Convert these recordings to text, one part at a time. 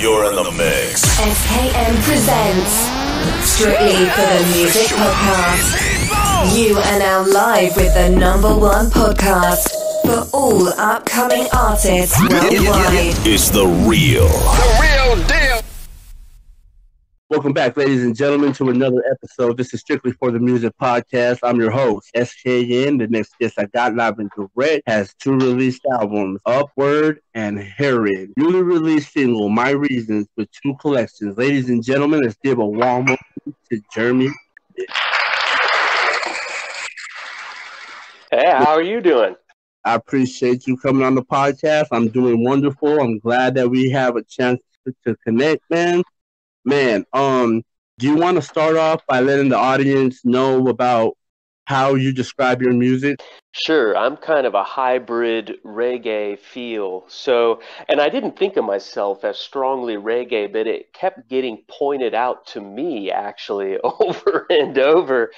You're in the mix. SKM presents Strictly for the Music Podcast. You are now live with the #1 podcast for all upcoming artists worldwide. It's the real deal. Welcome back, ladies and gentlemen, to another episode. This is Strictly for the Music Podcast. I'm your host, SKN. The next guest I got live and direct has two released albums, Upward and Heron. Newly released single, My Reasons, with two collections. Ladies and gentlemen, let's give a warm welcome to Jeremy. Hey, how are you doing? I appreciate you coming on the podcast. I'm doing wonderful. I'm glad that we have a chance to connect, man. Man, do you want to start off by letting the audience know about how you describe your music? Sure, I'm kind of a hybrid reggae feel. So, and I didn't think of myself as strongly reggae, but it kept getting pointed out to me actually over and over.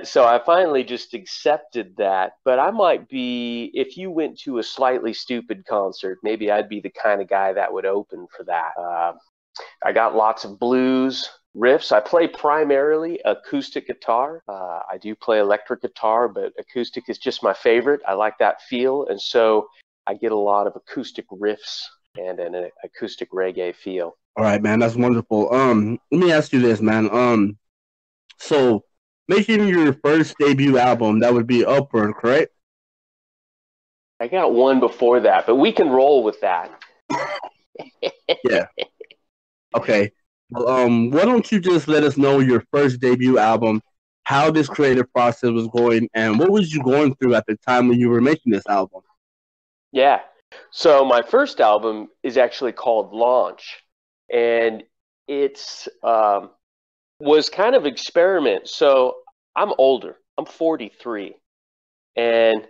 So I finally just accepted that. But I might be, if you went to a Slightly Stupid concert, maybe I'd be the kind of guy that would open for that. I got lots of blues riffs. I play primarily acoustic guitar. I do play electric guitar, but acoustic is just my favorite. I like that feel, and so I get a lot of acoustic riffs and an acoustic reggae feel. All right, man, that's wonderful. Let me ask you this, man. So making your first debut album, that would be Upward, correct? I got one before that, but we can roll with that. Yeah. Okay. Well, why don't you just let us know your first debut album, how this creative process was going, and what was you going through at the time when you were making this album? Yeah. So my first album is actually called Launch, and it's was kind of experiment. So I'm older. I'm 43, and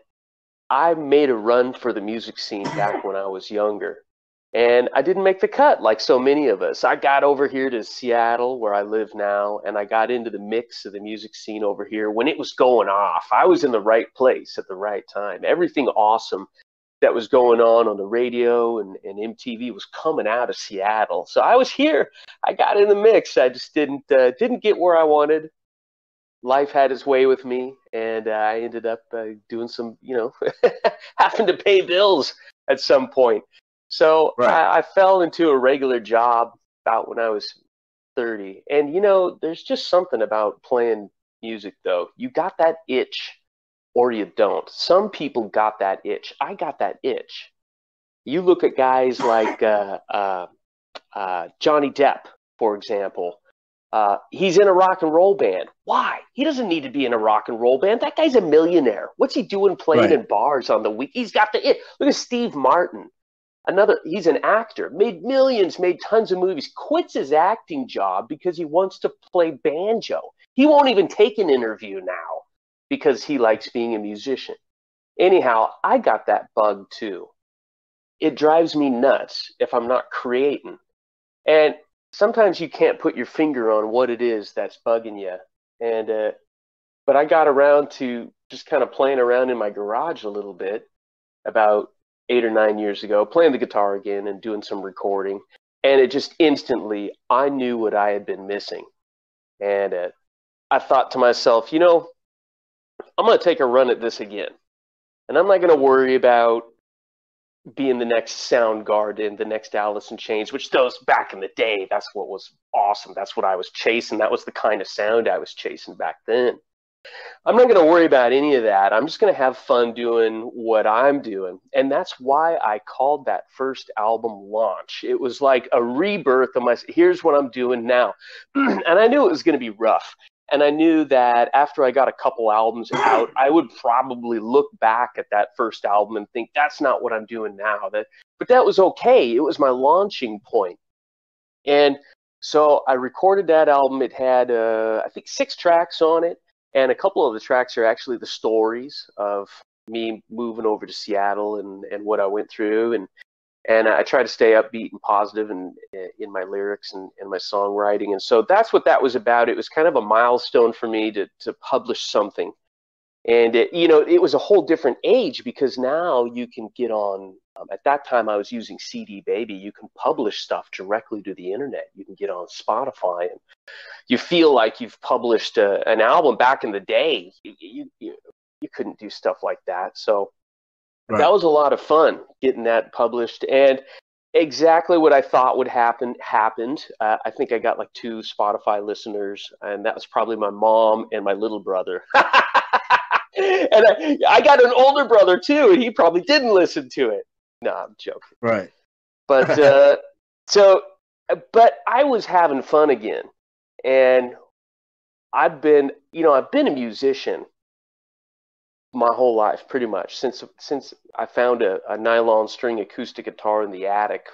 I made a run for the music scene back when I was younger. And I didn't make the cut like so many of us. I got over here to Seattle, where I live now, and I got into the mix of the music scene over here when it was going off. I was in the right place at the right time. Everything awesome that was going on the radio and MTV was coming out of Seattle. So I was here. I got in the mix. I just didn't get where I wanted. Life had its way with me, and I ended up doing some, having to pay bills at some point. So right. I fell into a regular job about when I was 30. And, there's just something about playing music, though. You got that itch or you don't. Some people got that itch. I got that itch. You look at guys like Johnny Depp, for example. He's in a rock and roll band. Why? He doesn't need to be in a rock and roll band. That guy's a millionaire. What's he doing playing in bars on the week? He's got the itch. Look at Steve Martin. He's an actor, made millions, made tons of movies, quits his acting job because he wants to play banjo. He won't even take an interview now because he likes being a musician. Anyhow, I got that bug too. It drives me nuts if I'm not creating. And sometimes you can't put your finger on what it is that's bugging you. But I got around to just kind of playing around in my garage a little bit about 8 or 9 years ago, playing the guitar again and doing some recording. And it just instantly, I knew what I had been missing. And I thought to myself, I'm going to take a run at this again. And I'm not going to worry about being the next Soundgarden, the next Alice in Chains, which those back in the day, that's what was awesome. That's what I was chasing. That was the kind of sound I was chasing back then. I'm not going to worry about any of that. I'm just going to have fun doing what I'm doing. And that's why I called that first album Launch. It was like a rebirth of here's what I'm doing now. And I knew it was going to be rough. And I knew that after I got a couple albums out, I would probably look back at that first album and think, that's not what I'm doing now. But that was okay. It was my launching point. And so I recorded that album. It had, I think, 6 tracks on it. And a couple of the tracks are actually the stories of me moving over to Seattle and what I went through. And I try to stay upbeat and positive in my lyrics and my songwriting. And so that's what that was about. It was kind of a milestone for me to publish something. And it was a whole different age, because now you can get on. At that time, I was using CD Baby. You can publish stuff directly to the internet. You can get on Spotify, and you feel like you've published an album. Back in the day, you couldn't do stuff like that. So that was a lot of fun getting that published, and exactly what I thought would happen happened. I think I got like 2 Spotify listeners, and that was probably my mom and my little brother. And I got an older brother too, and he probably didn't listen to it. No, I'm joking. Right. But but I was having fun again, and I've been a musician my whole life, pretty much since I found a nylon string acoustic guitar in the attic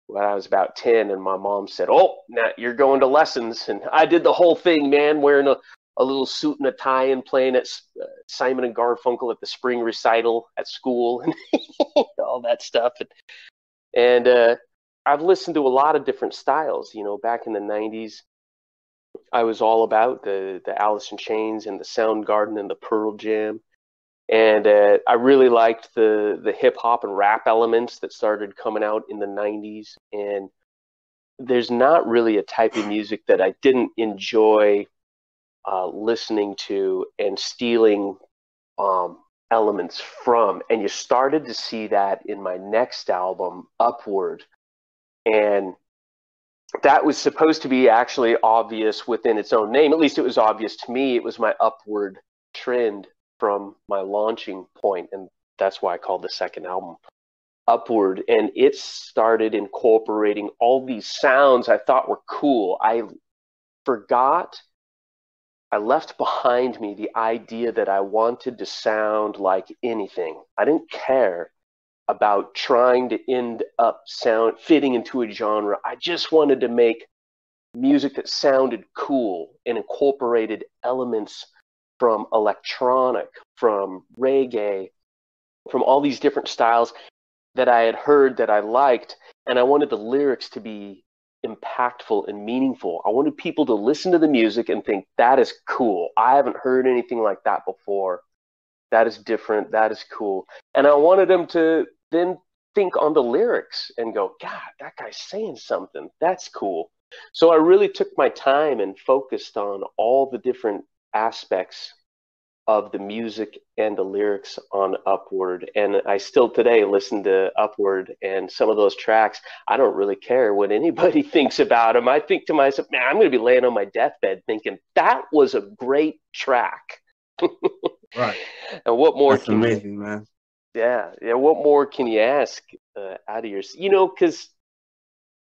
when I was about 10, and my mom said, "Oh, now you're going to lessons," and I did the whole thing, man, wearing a little suit and a tie and playing at Simon and Garfunkel at the spring recital at school and all that stuff. And I've listened to a lot of different styles. Back in the 90s, I was all about the Alice in Chains and the Soundgarden and the Pearl Jam. And I really liked the hip hop and rap elements that started coming out in the 90s. And there's not really a type of music that I didn't enjoy listening to and stealing elements from. And you started to see that in my next album, Upward. And that was supposed to be actually obvious within its own name. At least it was obvious to me. It was my upward trend from my launching point, and that's why I called the second album Upward. And it started incorporating all these sounds I thought were cool. I left behind me the idea that I wanted to sound like anything. I didn't care about trying to end up fitting into a genre. I just wanted to make music that sounded cool and incorporated elements from electronic, from reggae, from all these different styles that I had heard that I liked. And I wanted the lyrics to be impactful and meaningful. I wanted people to listen to the music and think, that is cool. I haven't heard anything like that before. That is different. That is cool. And I wanted them to then think on the lyrics and go, God, that guy's saying something. That's cool. So I really took my time and focused on all the different aspects of the music and the lyrics on Upward. And I still today listen to Upward, and some of those tracks, I don't really care what anybody thinks about them. I think to myself, man, I'm going to be laying on my deathbed thinking that was a great track. Right. And what more? That's amazing, man. Yeah. What more can you ask out of your? Because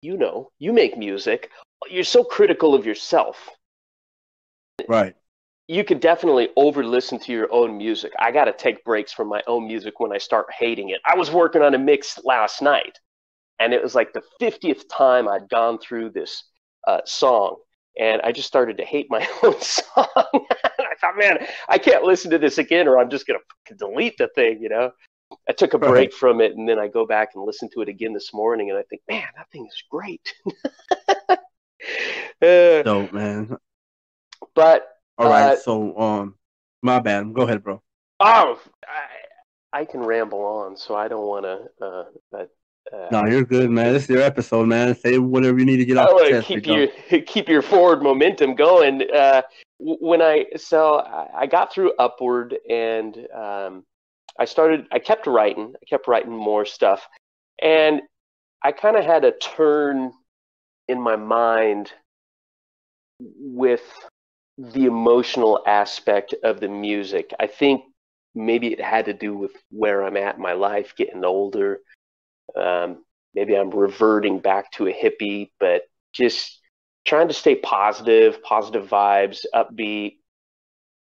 you make music. You're so critical of yourself. Right. You could definitely over-listen to your own music. I got to take breaks from my own music when I start hating it. I was working on a mix last night, and it was like the 50th time I'd gone through this song, and I just started to hate my own song. I thought, man, I can't listen to this again, or I'm just going to delete the thing, I took a break from it, and then I go back and listen to it again this morning, and I think, man, that thing is great. Dope, man. But all right, so my bad. Go ahead, bro. Oh, I can ramble on, so I don't want to. No, you're good, man. This is your episode, man. Say whatever you need to get off the chest. Keep your forward momentum going. When I got through Upward, and I kept writing more stuff, and I kind of had a turn in my mind with the emotional aspect of the music. I think maybe it had to do with where I'm at in my life, getting older. Maybe I'm reverting back to a hippie, but just trying to stay positive vibes, upbeat,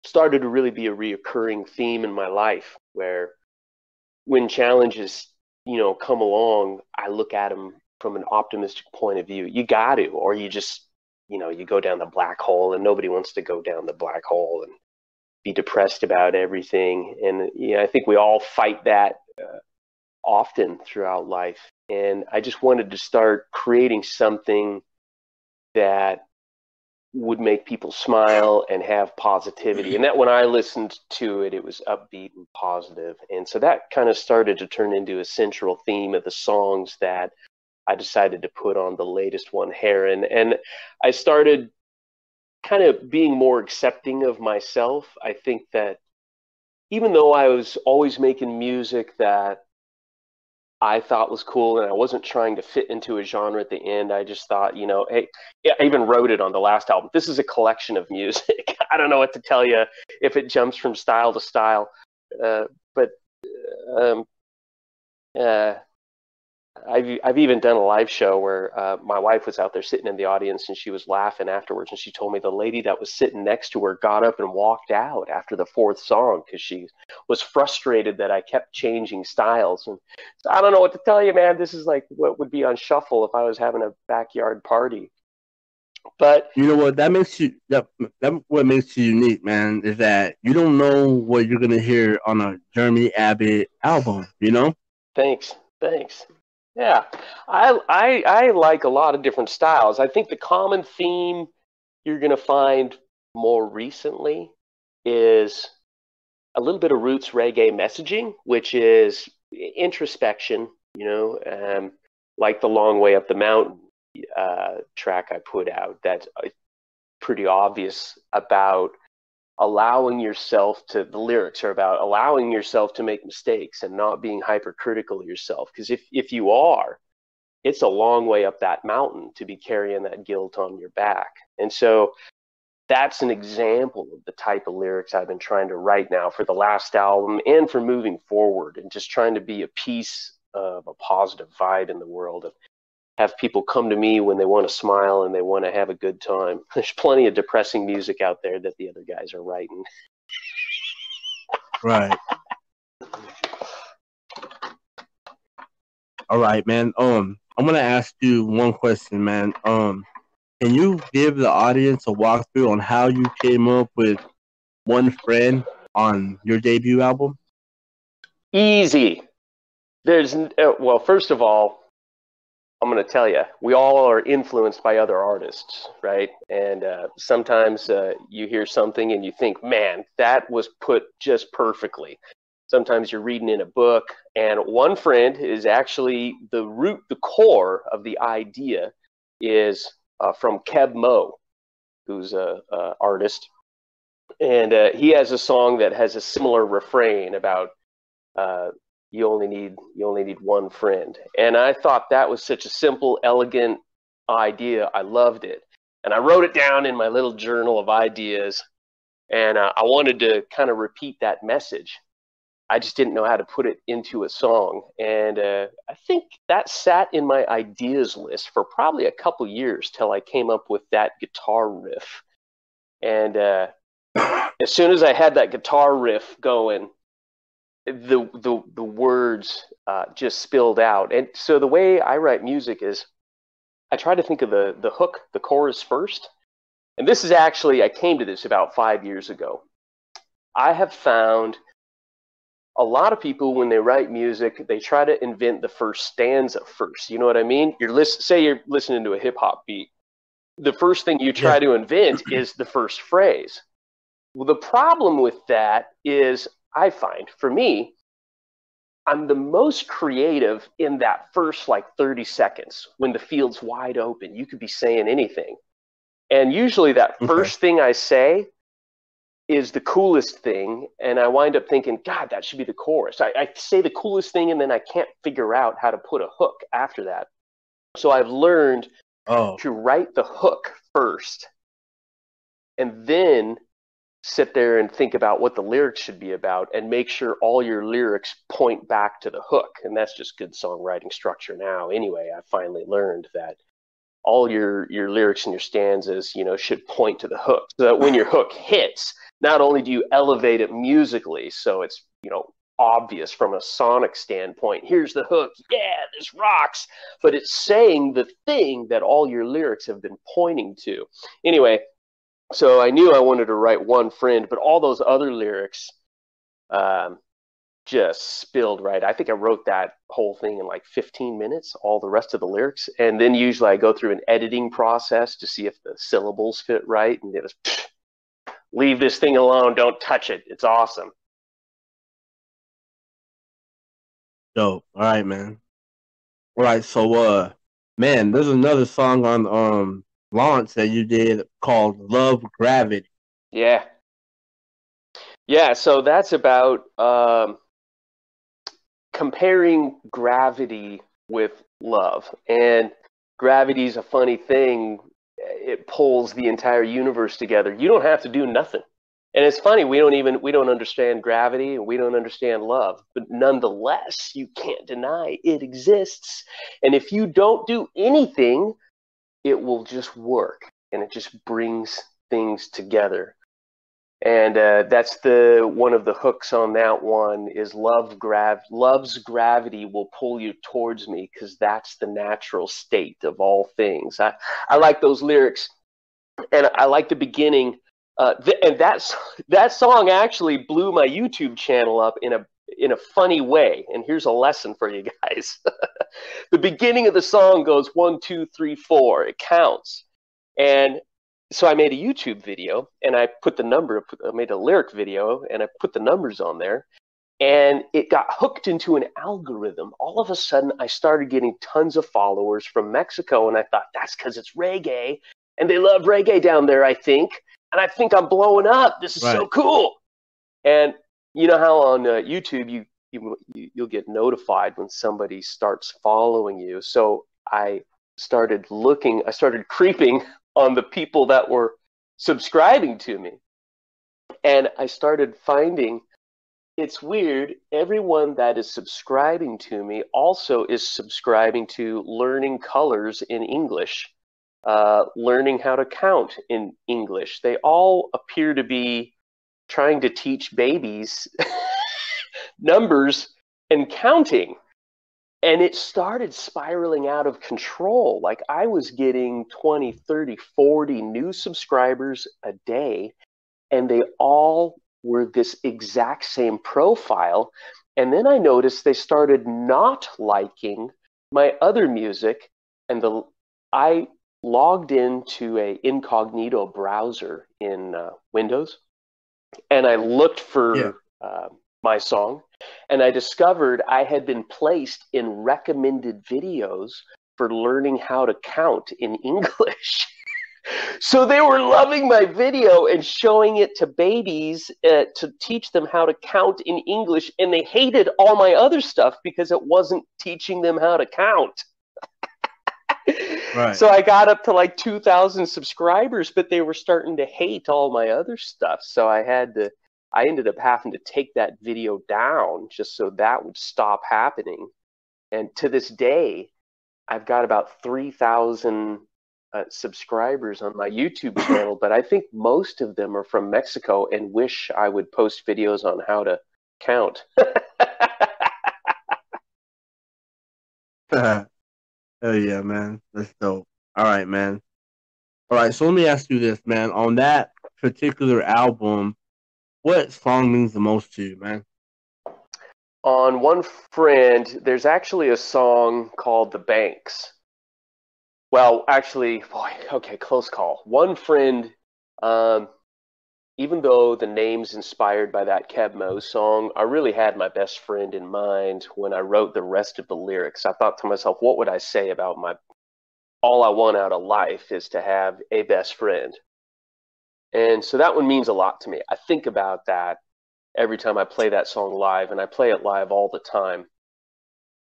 started to really be a reoccurring theme in my life, where when challenges, come along, I look at them from an optimistic point of view. You got to, or you just, you go down the black hole, and nobody wants to go down the black hole and be depressed about everything. And I think we all fight that often throughout life. And I just wanted to start creating something that would make people smile and have positivity. And that when I listened to it, it was upbeat and positive. And so that kind of started to turn into a central theme of the songs that I decided to put on the latest one, Heron. And I started kind of being more accepting of myself. I think that even though I was always making music that I thought was cool, and I wasn't trying to fit into a genre at the end. I just thought, hey, I even wrote it on the last album. This is a collection of music. I don't know what to tell you if it jumps from style to style, but I've even done a live show where my wife was out there sitting in the audience, and she was laughing afterwards, and she told me the lady that was sitting next to her got up and walked out after the fourth song because she was frustrated that I kept changing styles. And so I don't know what to tell you, man. This is like what would be on shuffle if I was having a backyard party. But you know what? That what makes you unique, man. Is that you don't know what you're gonna hear on a Jeremy Abbott album. Thanks. Yeah, I like a lot of different styles. I think the common theme you're going to find more recently is a little bit of roots reggae messaging, which is introspection, like the Long Way Up the Mountain track I put out. That's pretty obvious about allowing yourself to, the lyrics are about allowing yourself to make mistakes and not being hypercritical of yourself. Because if you are, it's a long way up that mountain to be carrying that guilt on your back. And so that's an example of the type of lyrics I've been trying to write now for the last album and for moving forward, and just trying to be a piece of a positive vibe in the world, and have people come to me when they want to smile and they want to have a good time. There's plenty of depressing music out there that the other guys are writing. Right. All right, man. I'm gonna ask you one question, man. Can you give the audience a walkthrough on how you came up with One Friend on your debut album? Easy. Well, first of all, I'm going to tell you, we all are influenced by other artists, right? And sometimes you hear something and you think, man, that was put just perfectly. Sometimes you're reading in a book, and One Friend is actually the core of the idea is from Keb Mo, who's a artist. And he has a song that has a similar refrain about you only need one friend. And I thought that was such a simple, elegant idea. I loved it. And I wrote it down in my little journal of ideas. And I wanted to kind of repeat that message. I just didn't know how to put it into a song. And I think that sat in my ideas list for probably a couple years till I came up with that guitar riff. And as soon as I had that guitar riff going, the words just spilled out. And so the way I write music is I try to think of the hook, the chorus first. And this is actually, I came to this about 5 years ago. I have found a lot of people, when they write music, they try to invent the first stanza first. You know what I mean? Say you're listening to a hip hop beat. The first thing you try to invent is the first phrase. Well, the problem with that is, I find, for me, I'm the most creative in that first 30 seconds when the field's wide open. You could be saying anything. And usually that first thing I say is the coolest thing, and I wind up thinking, God, that should be the chorus. I say the coolest thing, and then I can't figure out how to put a hook after that. So I've learned to write the hook first, and then sit there and think about what the lyrics should be about, and make sure all your lyrics point back to the hook. And that's just good songwriting structure now. Anyway, I finally learned that all your lyrics and your stanzas, should point to the hook, so that when your hook hits, not only do you elevate it musically, so it's, obvious from a sonic standpoint, here's the hook, yeah, this rocks, but it's saying the thing that all your lyrics have been pointing to. Anyway, so I knew I wanted to write One Friend, but all those other lyrics, just spilled right. I think I wrote that whole thing in like 15 minutes, all the rest of the lyrics. And then usually I go through an editing process to see if the syllables fit right. And just leave this thing alone. Don't touch it. It's awesome. Dope. All right, man. All right, so man, there's another song on Launch that you did called Love Gravity. Yeah. Yeah, so that's about comparing gravity with love. And gravity's a funny thing. It pulls the entire universe together. You don't have to do nothing. And it's funny, we don't understand gravity and we don't understand love, but nonetheless, you can't deny it exists. And if you don't do anything, it will just work, and it just brings things together. And that's one of the hooks on that one is love's gravity will pull you towards me, because that's the natural state of all things. I like those lyrics, and I like the beginning. And that song actually blew my YouTube channel up in a funny way. And here's a lesson for you guys. The beginning of the song goes 1, 2, 3, 4. It counts. And so I made a YouTube video, and I made a lyric video, and I put the numbers on there. And it got hooked into an algorithm. All of a sudden, I started getting tons of followers from Mexico. And I thought, that's because it's reggae. And they love reggae down there, I think. And I think I'm blowing up. This is so cool. And you know how on YouTube you'll get notified when somebody starts following you. So I started creeping on the people that were subscribing to me. And I started finding, it's weird, everyone that is subscribing to me also is subscribing to learning colors in English. Learning how to count in English. They all appear to be trying to teach babies numbers and counting. And it started spiraling out of control. Like I was getting 20, 30, 40 new subscribers a day, and they all were this exact same profile. And then I noticed they started not liking my other music, and I logged into a incognito browser in Windows, and I looked for my song, and I discovered I had been placed in recommended videos for learning how to count in English. So they were loving my video and showing it to babies to teach them how to count in English, and they hated all my other stuff because it wasn't teaching them how to count. Right. So I got up to like 2,000 subscribers, but they were starting to hate all my other stuff. So I ended up having to take that video down just so that would stop happening. And to this day, I've got about 3,000 subscribers on my YouTube channel, but I think most of them are from Mexico and wish I would post videos on how to count. Oh yeah, man. That's dope. All right, man. All right, so let me ask you this, man. On that particular album, what song means the most to you, man? On One Friend, there's actually a song called The Banks. Well, actually, close call. One Friend, even though the name's inspired by that Keb Mo song, I really had my best friend in mind when I wrote the rest of the lyrics. I thought to myself, what would I say about all I want out of life is to have a best friend. And so that one means a lot to me. I think about that every time I play that song live, and I play it live all the time.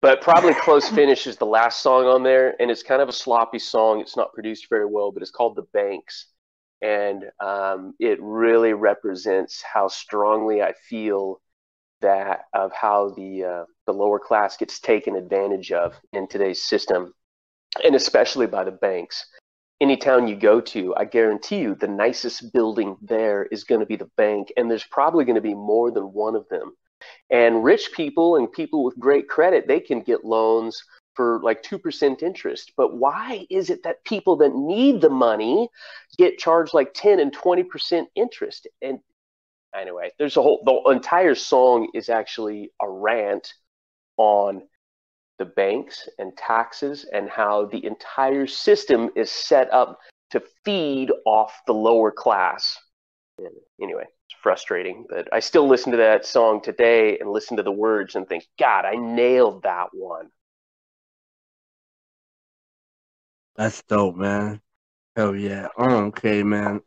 But probably Close Finish is the last song on there, and it's kind of a sloppy song. It's not produced very well, but it's called The Banks. And it really represents how strongly I feel of how the lower class gets taken advantage of in today's system, and especially by the banks. Any town you go to, I guarantee you the nicest building there is going to be the bank, and there's probably going to be more than one of them. And rich people and people with great credit, they can get loans for like 2% interest. But why is it that people that need the money get charged like 10 and 20% interest? And anyway, the entire song is actually a rant on the banks and taxes and how the entire system is set up to feed off the lower class. And anyway, it's frustrating, but I still listen to that song today and listen to the words and think, God, I nailed that one. That's dope, man. Hell yeah. Okay, man.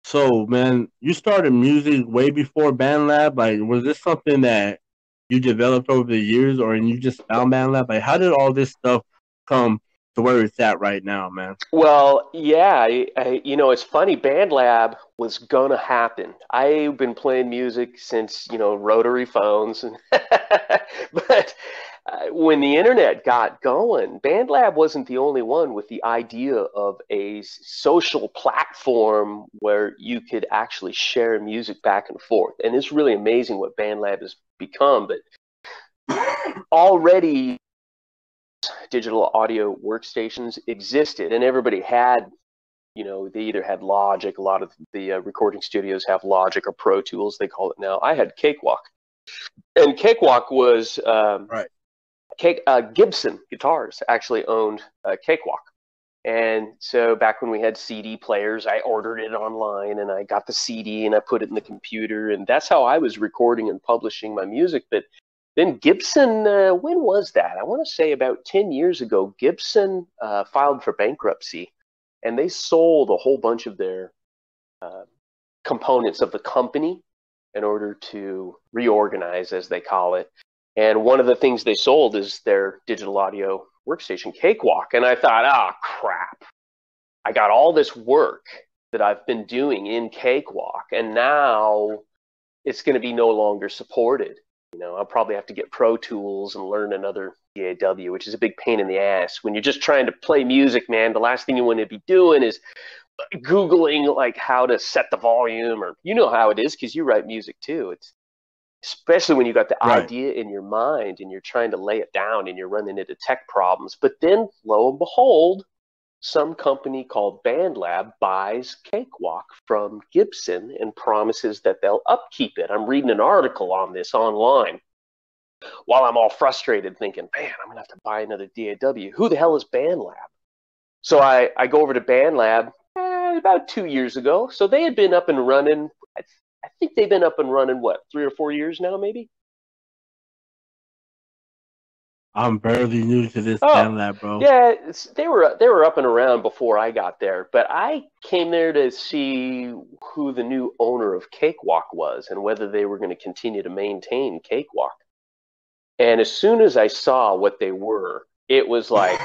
So man, you started music way before BandLab. Like, was this something that you developed over the years, or you just found BandLab? Like, how did all this stuff come to where it's at right now, man? Well, yeah, it's funny. BandLab was gonna happen. I've been playing music since, rotary phones, but when the internet got going, BandLab wasn't the only one with the idea of a social platform where you could actually share music back and forth. And it's really amazing what BandLab has become. But already digital audio workstations existed, and everybody had, they either had Logic. A lot of the recording studios have Logic or Pro Tools, they call it now. I had Cakewalk, and Cakewalk was Right. Gibson Guitars actually owned Cakewalk. And so back when we had CD players, I ordered it online and I got the CD and I put it in the computer, and that's how I was recording and publishing my music. But then Gibson, when was that? I want to say about 10 years ago, Gibson filed for bankruptcy, and they sold a whole bunch of their components of the company in order to reorganize, as they call it. And one of the things they sold is their digital audio workstation, Cakewalk. And I thought, oh, crap. I got all this work that I've been doing in Cakewalk, and now it's going to be no longer supported. I'll probably have to get Pro Tools and learn another DAW, which is a big pain in the ass. When you're just trying to play music, man, the last thing you want to be doing is Googling like how to set the volume, or how it is because you write music too. It's especially when you got the idea in your mind and you're trying to lay it down and you're running into tech problems. But then, lo and behold, some company called BandLab buys Cakewalk from Gibson and promises that they'll upkeep it. I'm reading an article on this online while I'm all frustrated thinking, man, I'm going to have to buy another DAW. Who the hell is BandLab? So I go over to BandLab about 2 years ago. So they had been up and running. I think they've been up and running, 3 or 4 years now, maybe? I'm barely new to this BandLab, bro. Yeah, they were up and around before I got there, but I came there to see who the new owner of Cakewalk was and whether they were going to continue to maintain Cakewalk. And as soon as I saw what they were, it was like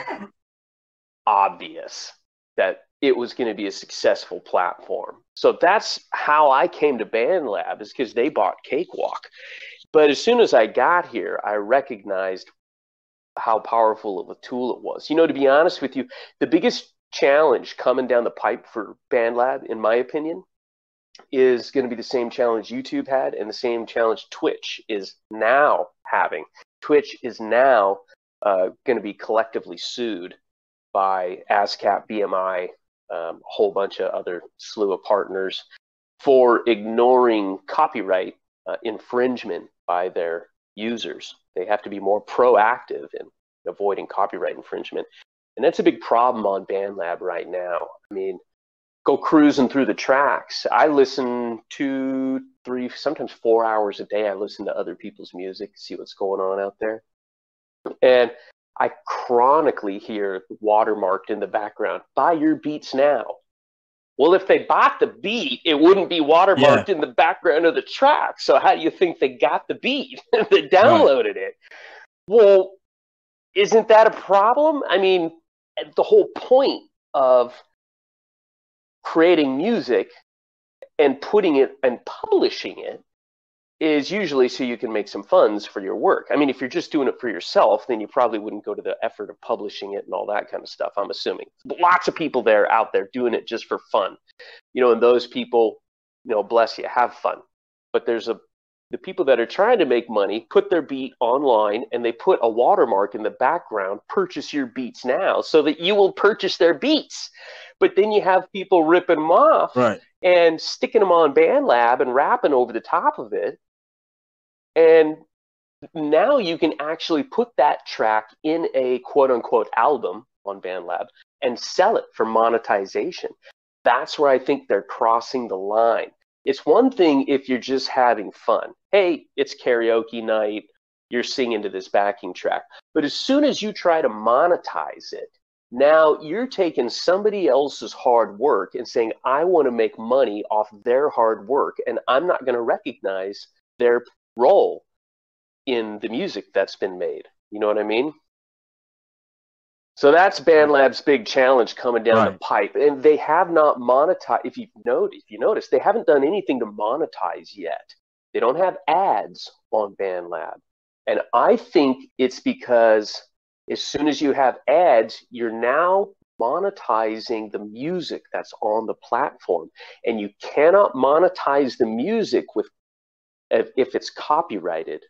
obvious that it was going to be a successful platform. So that's how I came to BandLab, is because they bought Cakewalk. But as soon as I got here, I recognized how powerful of a tool it was. To be honest with you, the biggest challenge coming down the pipe for BandLab, in my opinion, is going to be the same challenge YouTube had and the same challenge Twitch is now having. Twitch is now going to be collectively sued by ASCAP, BMI, a whole bunch of other slew of partners for ignoring copyright infringement by their users. They have to be more proactive in avoiding copyright infringement. And that's a big problem on BandLab right now. I mean, go cruising through the tracks. I listen 2, 3, sometimes 4 hours a day. I listen to other people's music, see what's going on out there. And I chronically hear watermarked in the background, buy your beats now. Well, if they bought the beat, it wouldn't be watermarked in the background of the track. So how do you think they got the beat? They downloaded it. Well, isn't that a problem? I mean, the whole point of creating music and putting it and publishing it is usually so you can make some funds for your work. I mean, if you're just doing it for yourself, then you probably wouldn't go to the effort of publishing it and all that kind of stuff, I'm assuming. But lots of people out there doing it just for fun. And those people, bless you, have fun. But there's the people that are trying to make money put their beat online and they put a watermark in the background, purchase your beats now, so that you will purchase their beats. But then you have people ripping them off Right. and sticking them on BandLab and rapping over the top of it. And now you can actually put that track in a quote-unquote album on BandLab and sell it for monetization. That's where I think they're crossing the line. It's one thing if you're just having fun. Hey, it's karaoke night. You're singing to this backing track. But as soon as you try to monetize it, now you're taking somebody else's hard work and saying, I want to make money off their hard work, and I'm not going to recognize their role in the music that's been made. You know what I mean? So that's BandLab's big challenge coming down the pipe. And they have not monetized. If you notice, they haven't done anything to monetize yet. They don't have ads on BandLab. And I think it's because as soon as you have ads, you're now monetizing the music that's on the platform. And you cannot monetize the music if it's copyrighted.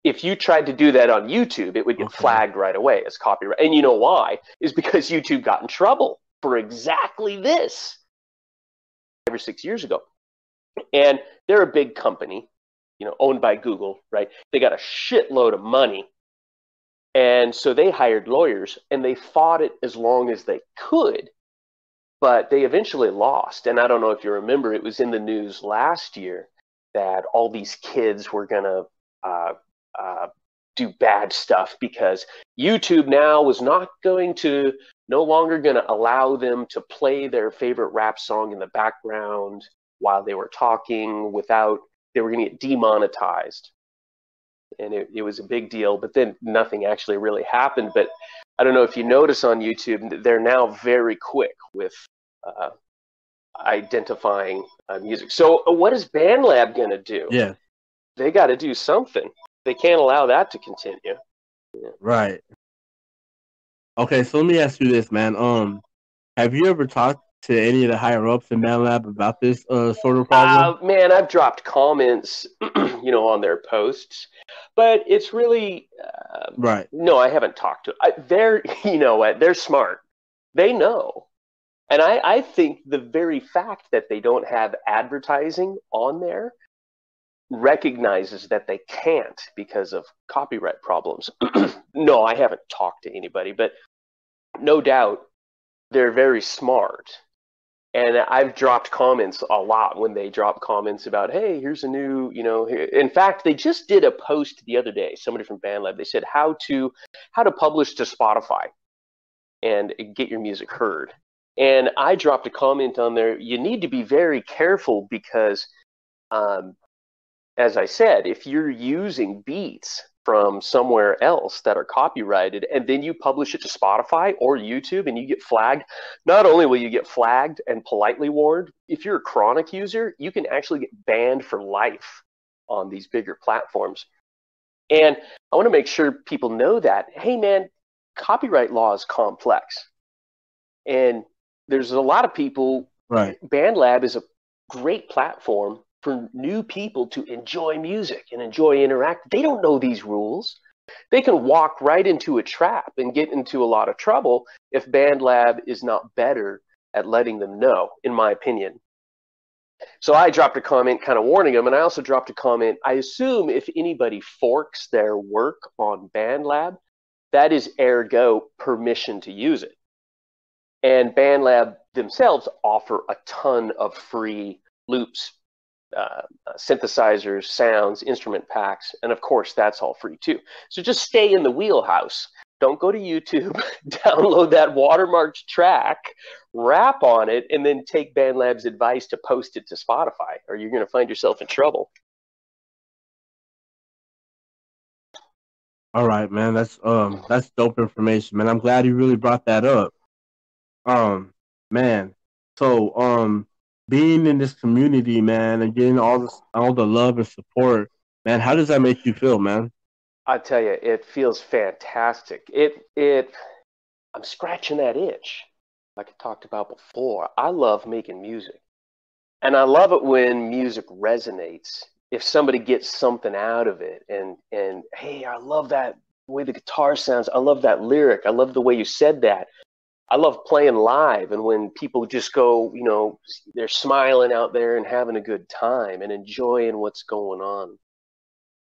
If you tried to do that on YouTube, it would get flagged right away as copyright. And you know why? Is because YouTube got in trouble for exactly this 5 or 6 years ago. And they're a big company, owned by Google, right? They got a shitload of money. And so they hired lawyers and they fought it as long as they could, but they eventually lost. And I don't know if you remember, it was in the news last year that all these kids were going to do bad stuff because YouTube now was no longer going to allow them to play their favorite rap song in the background while they were talking they were going to get demonetized. And it was a big deal, but then nothing actually really happened. But I don't know if you notice on YouTube, they're now very quick with identifying music. So what is BandLab going to do? Yeah. They got to do something. They can't allow that to continue. Yeah. Right. Okay, so let me ask you this, man. Have you ever talked to any of the higher ups in BandLab about this sort of problem? Man, I've dropped comments, on their posts, but it's really right. No, I haven't talked to. They're, they're smart. They know, and I think the very fact that they don't have advertising on there recognizes that they can't because of copyright problems. No, I haven't talked to anybody, but no doubt they're very smart. And I've dropped comments a lot when they drop comments about, hey, here's a new, in fact, they just did a post the other day, somebody from BandLab, they said how to publish to Spotify and get your music heard. And I dropped a comment on there, you need to be very careful because as I said, if you're using beats from somewhere else that are copyrighted and then you publish it to Spotify or YouTube and you get flagged, not only will you get flagged and politely warned, if you're a chronic user, you can actually get banned for life on these bigger platforms. And I want to make sure people know that, hey man, copyright law is complex. And there's a lot of people, right. BandLab is a great platform for new people to enjoy music and enjoy interact. They don't know these rules. They can walk right into a trap and get into a lot of trouble if BandLab is not better at letting them know, in my opinion. So I dropped a comment kind of warning them, and I also dropped a comment. I assume if anybody forks their work on BandLab, that is ergo permission to use it. And BandLab themselves offer a ton of free loops, synthesizers, sounds, instrument packs, and of course that's all free too. So just stay in the wheelhouse. Don't go to YouTube, download that watermarked track, rap on it, and then take BandLab's advice to post it to Spotify, or you're going to find yourself in trouble. All right, man. That's dope information, man. I'm glad you really brought that up. Man. So, being in this community, man, and getting all the love and support, man, how does that make you feel, man? I tell you, it feels fantastic. I'm scratching that itch, like I talked about before. I love making music, and I love it when music resonates. If somebody gets something out of it, and hey, I love that way the guitar sounds. I love that lyric. I love the way you said that. I love playing live, and when people just go, they're smiling out there and having a good time and enjoying what's going on.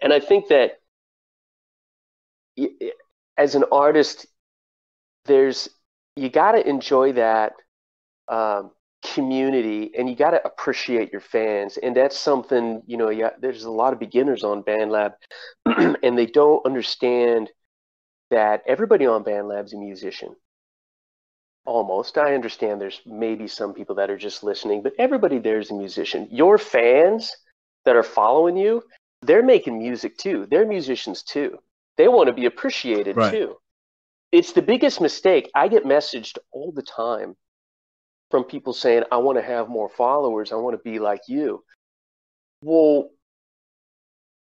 And I think that as an artist, you got to enjoy that community, and you got to appreciate your fans. And that's something, there's a lot of beginners on BandLab and they don't understand that everybody on BandLab is a musician. Almost. I understand there's maybe some people that are just listening, but everybody there is a musician. Your fans that are following you, they're making music too. They're musicians too. They want to be appreciated too. It's the biggest mistake. I get messaged all the time from people saying, I want to have more followers. I want to be like you. Well,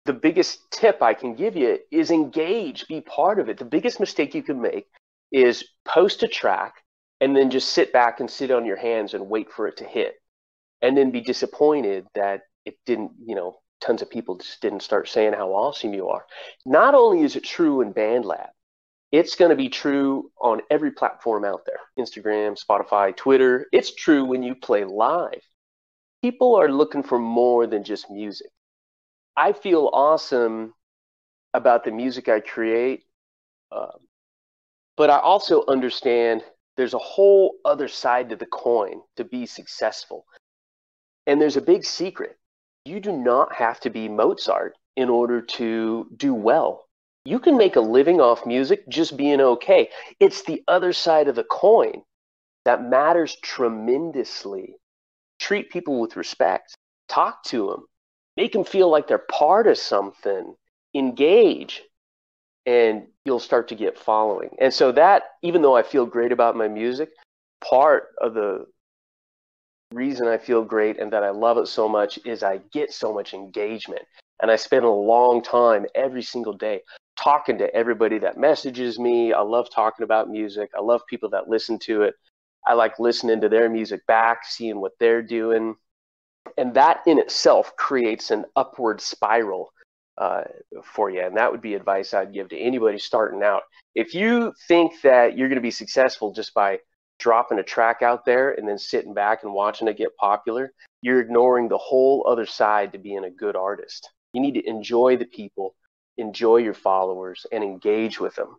the biggest tip I can give you is engage, be part of it. The biggest mistake you can make is post a track and then just sit back and sit on your hands and wait for it to hit. And then be disappointed that it didn't, tons of people just didn't start saying how awesome you are. Not only is it true in BandLab, it's going to be true on every platform out there. Instagram, Spotify, Twitter. It's true when you play live. People are looking for more than just music. I feel awesome about the music I create, but I also understand there's a whole other side to the coin to be successful. And there's a big secret. You do not have to be Mozart in order to do well. You can make a living off music just being okay. It's the other side of the coin that matters tremendously. Treat people with respect. Talk to them. Make them feel like they're part of something. Engage. And you'll start to get following. And so that, even though I feel great about my music, part of the reason I feel great and that I love it so much is I get so much engagement. And I spend a long time every single day talking to everybody that messages me. I love talking about music. I love people that listen to it. I like listening to their music back, seeing what they're doing. And that in itself creates an upward spiral for you. And that would be advice I'd give to anybody starting out. If you think that you're going to be successful just by dropping a track out there and then sitting back and watching it get popular, you're ignoring the whole other side to being a good artist. You need to enjoy the people, enjoy your followers, and engage with them.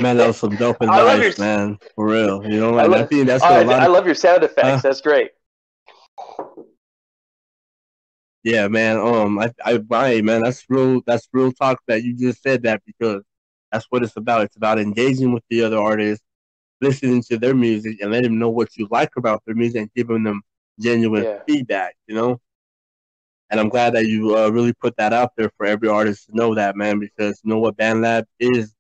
Man, that was some dope advice, man. For real. I think that's I love your sound effects. That's great. Yeah, man. Man, that's real talk that you just said that, because that's what it's about. It's about engaging with the other artists, listening to their music, and letting them know what you like about their music and giving them genuine feedback, And I'm glad that you really put that out there for every artist to know that, man, because you know what, BandLab is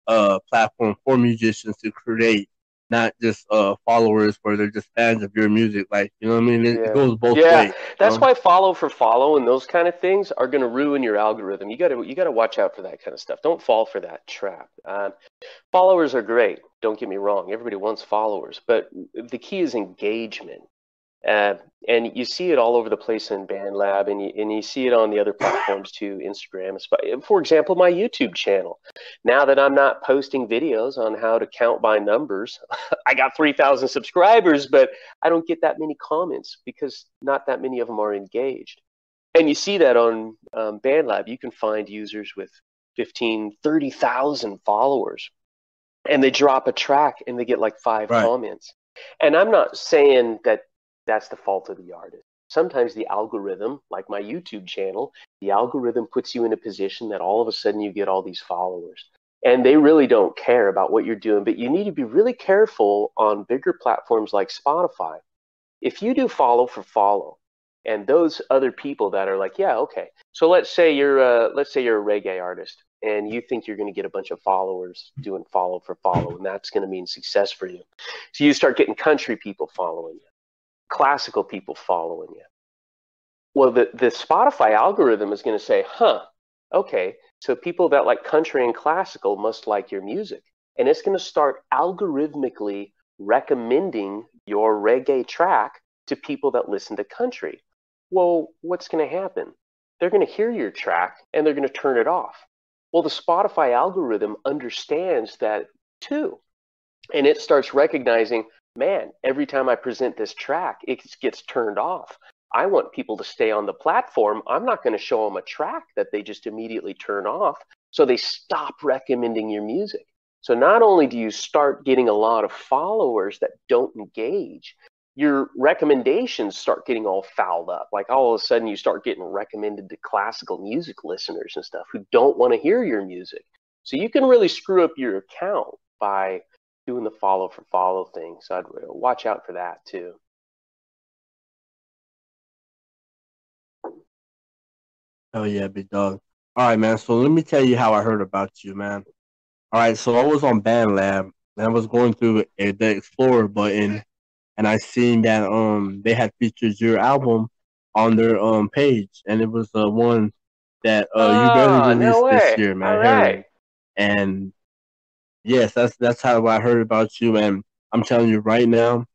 a platform for musicians to create, not just followers where they're just fans of your music. Like, you know what I mean? It goes both ways. That's why follow for follow and those kind of things are going to ruin your algorithm. You got to watch out for that kind of stuff. Don't fall for that trap. Followers are great. Don't get me wrong. Everybody wants followers, but the key is engagement. And you see it all over the place in BandLab, and you see it on the other platforms too, Instagram. For example, my YouTube channel. Now that I'm not posting videos on how to count by numbers, I got 3,000 subscribers, but I don't get that many comments because not that many of them are engaged. And you see that on BandLab. You can find users with 15, 30,000 followers, and they drop a track and they get like 5 comments. And I'm not saying that that's the fault of the artist. Sometimes the algorithm, like my YouTube channel, the algorithm puts you in a position that all of a sudden you get all these followers. And they really don't care about what you're doing, but you need to be really careful on bigger platforms like Spotify. If you do follow for follow, and those other people that are like, so let's say you're a reggae artist, and you think you're going to get a bunch of followers doing follow for follow, and that's going to mean success for you. So you start getting country people following you, classical people following you. Well, the Spotify algorithm is going to say, okay, so people that like country and classical must like your music. And it's going to start algorithmically recommending your reggae track to people that listen to country. Well, what's going to happen? They're going to hear your track and they're going to turn it off. Well, the Spotify algorithm understands that too. And it starts recognizing, man, every time I present this track, it gets turned off. I want people to stay on the platform. I'm not going to show them a track that they just immediately turn off. So they stop recommending your music. So not only do you start getting a lot of followers that don't engage, your recommendations start getting all fouled up. Like all of a sudden you start getting recommended to classical music listeners and stuff who don't want to hear your music. So you can really screw up your account by doing the follow for follow thing. So I'd watch out for that too. Oh yeah, big dog. All right, man. So let me tell you how I heard about you, man. All right, so I was on BandLab and I was going through the Explorer button, and I seen that they had featured your album on their page, and it was the one that you barely Oh, no released this way. year, All man, right. Heron. And yes, that's how I heard about you, and I'm telling you right now,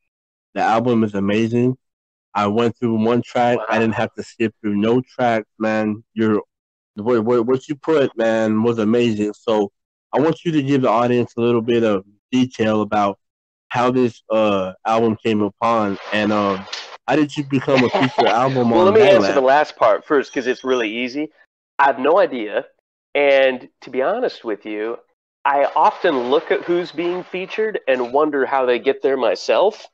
the album is amazing. I went through one track. I Wow. didn't have to skip through no tracks, man. What you put, man, was amazing. So I want you to give the audience a little bit of detail about how this album came upon, and how did you become a feature album Well, let on me answer the BandLab? last part first because it's really easy. I have no idea. And to be honest with you, I often look at who's being featured and wonder how they get there myself.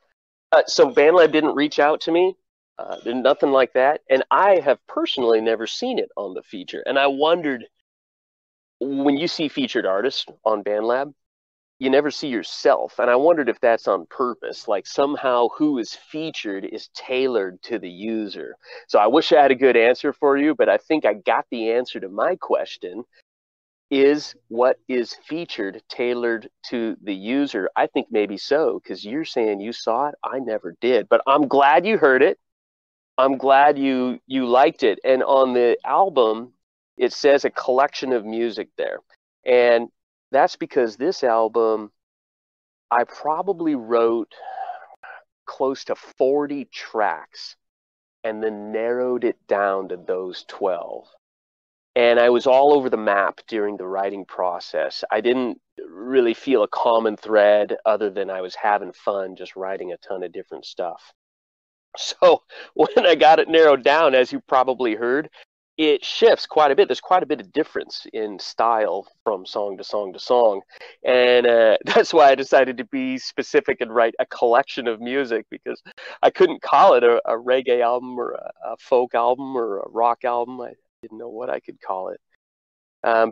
So BandLab didn't reach out to me. There's nothing like that. And I have personally never seen it on the feature. And I wondered, when you see featured artists on BandLab, you never see yourself. And I wondered if that's on purpose. Like somehow who is featured is tailored to the user. So I wish I had a good answer for you, but I think I got the answer to my question. Is what is featured tailored to the user? I think maybe so, because you're saying you saw it. I never did. But I'm glad you heard it. I'm glad you liked it. And on the album, it says a collection of music there. And that's because this album, I probably wrote close to 40 tracks and then narrowed it down to those 12. And I was all over the map during the writing process. I didn't really feel a common thread other than I was having fun just writing a ton of different stuff. So when I got it narrowed down, as you probably heard, it shifts quite a bit. There's quite a bit of difference in style from song to song to song. And that's why I decided to be specific and write a collection of music, because I couldn't call it a reggae album or a folk album or a rock album. I didn't know what I could call it.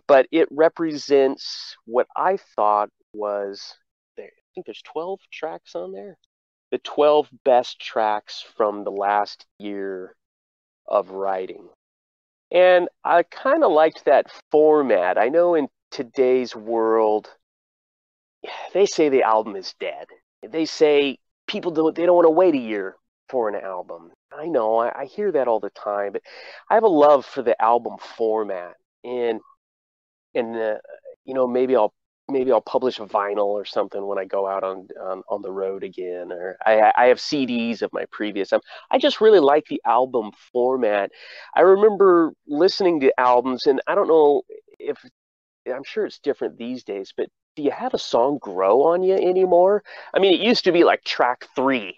But it represents what I thought was, I think there's 12 tracks on there. The 12 best tracks from the last year of writing. And I kind of liked that format. I know in today's world, they say the album is dead. They say they don't want to wait a year for an album. I know, I hear that all the time, but I have a love for the album format. And maybe I'll publish a vinyl or something when I go out on the road again, or I have CDs of my previous album. I just really like the album format. I remember listening to albums, and I don't know if I'm sure it's different these days, but do you have a song grow on you anymore? I mean, it used to be like track 3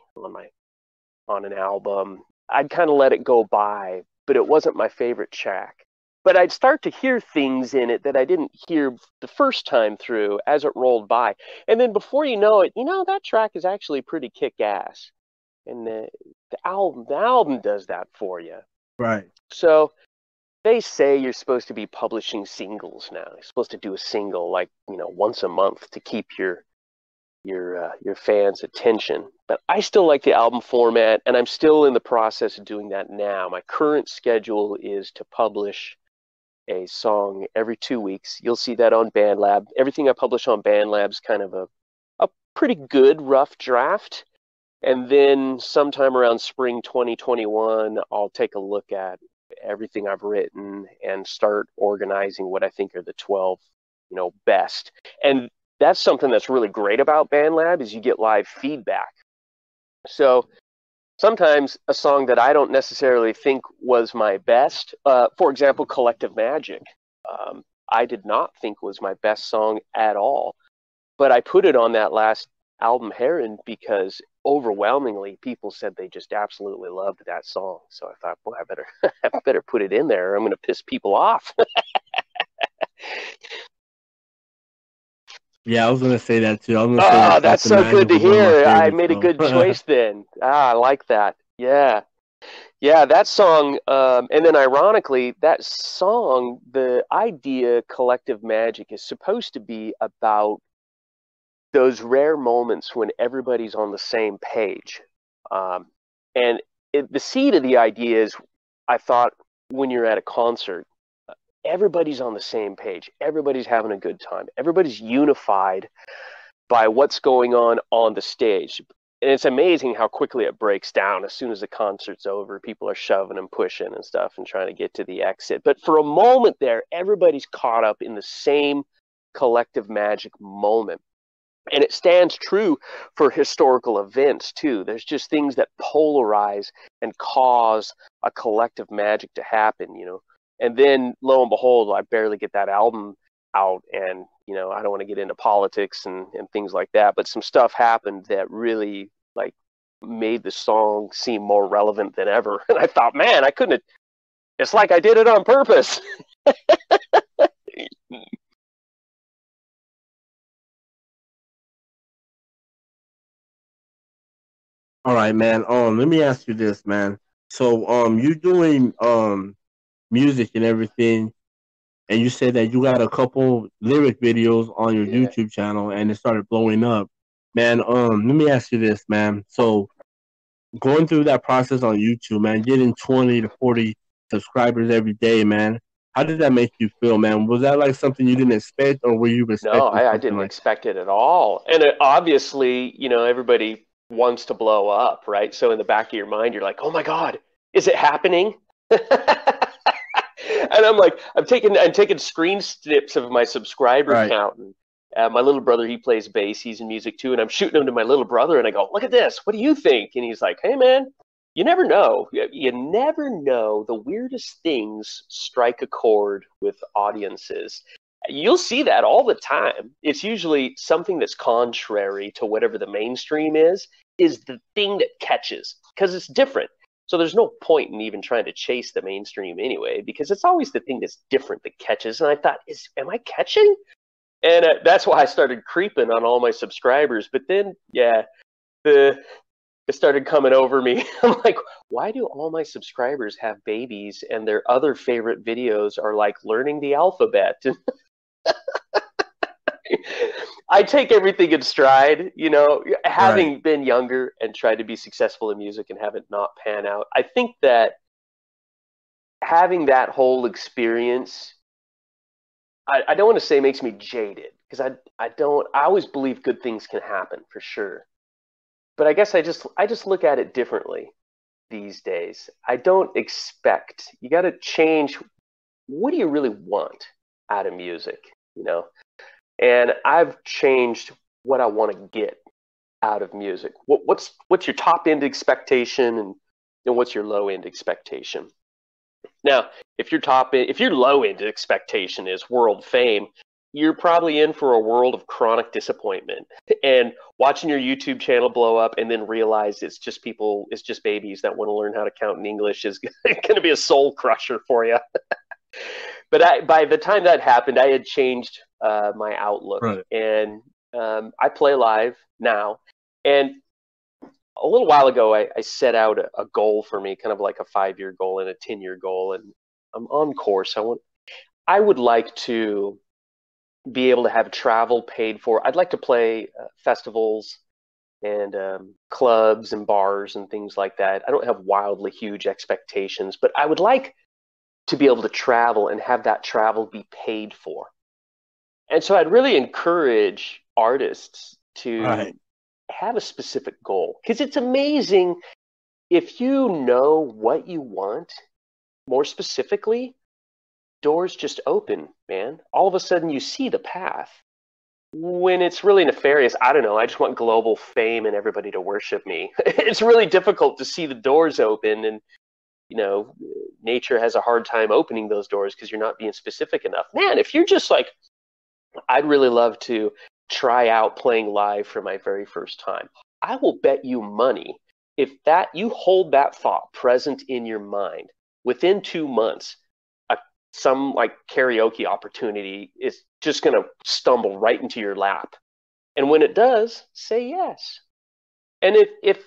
on an album. I'd kind of let it go by, but it wasn't my favorite track. But I'd start to hear things in it that I didn't hear the first time through as it rolled by. And then before you know it, that track is actually pretty kick-ass. And the album does that for you. Right. So they say you're supposed to be publishing singles now. You're supposed to do a single once a month to keep your fans' attention. But I still like the album format, and I'm still in the process of doing that now. My current schedule is to publish a song every 2 weeks. You'll see that on BandLab. Everything I publish on BandLab is kind of a pretty good rough draft. And then sometime around spring 2021, I'll take a look at everything I've written and start organizing what I think are the 12, best. And that's something that's really great about BandLab is you get live feedback. So sometimes a song that I don't necessarily think was my best, for example, Collective Magic, I did not think was my best song at all. But I put it on that last album, Heron, because overwhelmingly people said they just absolutely loved that song. So I thought, boy, I better put it in there, or I'm going to piss people off. Yeah, I was gonna say that too. I was gonna say Oh, that that's Collective so good Magic to was one of my hear. I favorites. made a So. good choice then. I like that. Yeah. Yeah, that song, and then ironically, that song, the idea Collective Magic is supposed to be about those rare moments when everybody's on the same page. And the seed of the idea is, I thought, when you're at a concert, everybody's on the same page. Everybody's having a good time. Everybody's unified by what's going on the stage. And it's amazing how quickly it breaks down as soon as the concert's over. People are shoving and pushing and stuff and trying to get to the exit. But for a moment there, everybody's caught up in the same collective magic moment. And it stands true for historical events, too. There's just things that polarize and cause a collective magic to happen, you know. And then, lo and behold, I barely get that album out, and you know, I don't want to get into politics and things like that, but some stuff happened that really like made the song seem more relevant than ever. And I thought, man, I couldn't have, it's like I did it on purpose. All right, man. Let me ask you this, man. So, you doing music and everything, and you said that you got a couple lyric videos on your Yeah. YouTube channel, and it started blowing up. Man, let me ask you this, man. So, going through that process on YouTube, man, getting 20 to 40 subscribers every day, man. How did that make you feel, man? Was that like something you didn't expect, or were you No, expecting I something didn't like expect it at all. And obviously, you know, everybody wants to blow up, right? So in the back of your mind, you're like, oh my God, is it happening? And I'm like, I'm taking screen snips of my subscriber Right. count. And my little brother, he plays bass, he's in music too, and I'm shooting them to my little brother, and I go, look at this, what do you think? And he's like, hey man, you never know. You never know. The weirdest things strike a chord with audiences. You'll see that all the time. It's usually something that's contrary to whatever the mainstream is the thing that catches, because it's different. So there's no point in even trying to chase the mainstream anyway, because it's always the thing that's different that catches. And I thought, am I catching? And that's why I started creeping on all my subscribers. But then, yeah, it started coming over me. I'm like, why do all my subscribers have babies and their other favorite videos are like learning the alphabet? I take everything in stride, you know, having been younger and tried to be successful in music and have it not pan out. I think that having that whole experience, I don't want to say makes me jaded, because I always believe good things can happen for sure. But I guess I just look at it differently these days. I don't expect, you got to change, what do you really want out of music, you know? And I've changed what I want to get out of music. What's your top end expectation, and what's your low end expectation? Now, if your low end expectation is world fame, you're probably in for a world of chronic disappointment. And watching your YouTube channel blow up and then realize it's just babies that want to learn how to count in English is going to be a soul crusher for you. But by the time that happened, I had changed my outlook, and I play live now. And a little while ago, I set out a goal for me, kind of like a 5-year goal and a 10-year goal, and I'm on course. I would like to be able to have travel paid for. I'd like to play festivals and clubs and bars and things like that. I don't have wildly huge expectations, but I would like to be able to travel and have that travel be paid for. And so I'd really encourage artists to have a specific goal, because it's amazing if you know what you want more specifically, doors just open, man. All of a sudden you see the path. when it's really nefarious, I don't know. I just want global fame and everybody to worship me. It's really difficult to see the doors open, and nature has a hard time opening those doors because you're not being specific enough. Man, if you're just like, I'd really love to try out playing live for my very first time, I will bet you money if that you hold that thought present in your mind, within 2 months, some like karaoke opportunity is just going to stumble right into your lap. And when it does, say yes. And if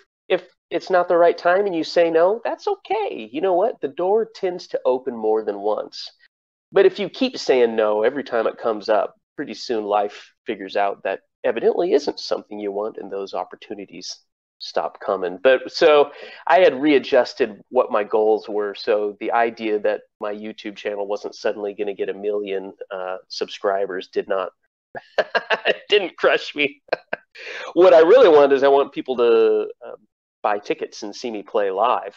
it's not the right time and you say no, that's okay. You know what? The door tends to open more than once. But if you keep saying no every time it comes up, pretty soon life figures out that evidently isn't something you want, and those opportunities stop coming. But so I had readjusted what my goals were. So the idea that my YouTube channel wasn't suddenly going to get 1 million subscribers didn't crush me. What I really want is I want people to buy tickets and see me play live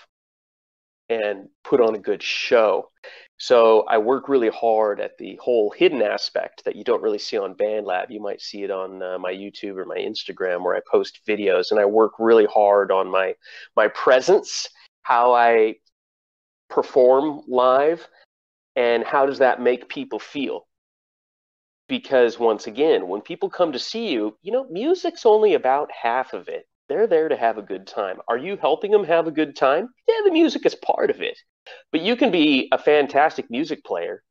and put on a good show. So I work really hard at the whole hidden aspect that you don't really see on BandLab. You might see it on my YouTube or my Instagram, where I post videos, and I work really hard on my presence, how I perform live, and how does that make people feel. Because once again, when people come to see you, music's only about half of it. They're there to have a good time. Are you helping them have a good time? Yeah, the music is part of it. But you can be a fantastic music player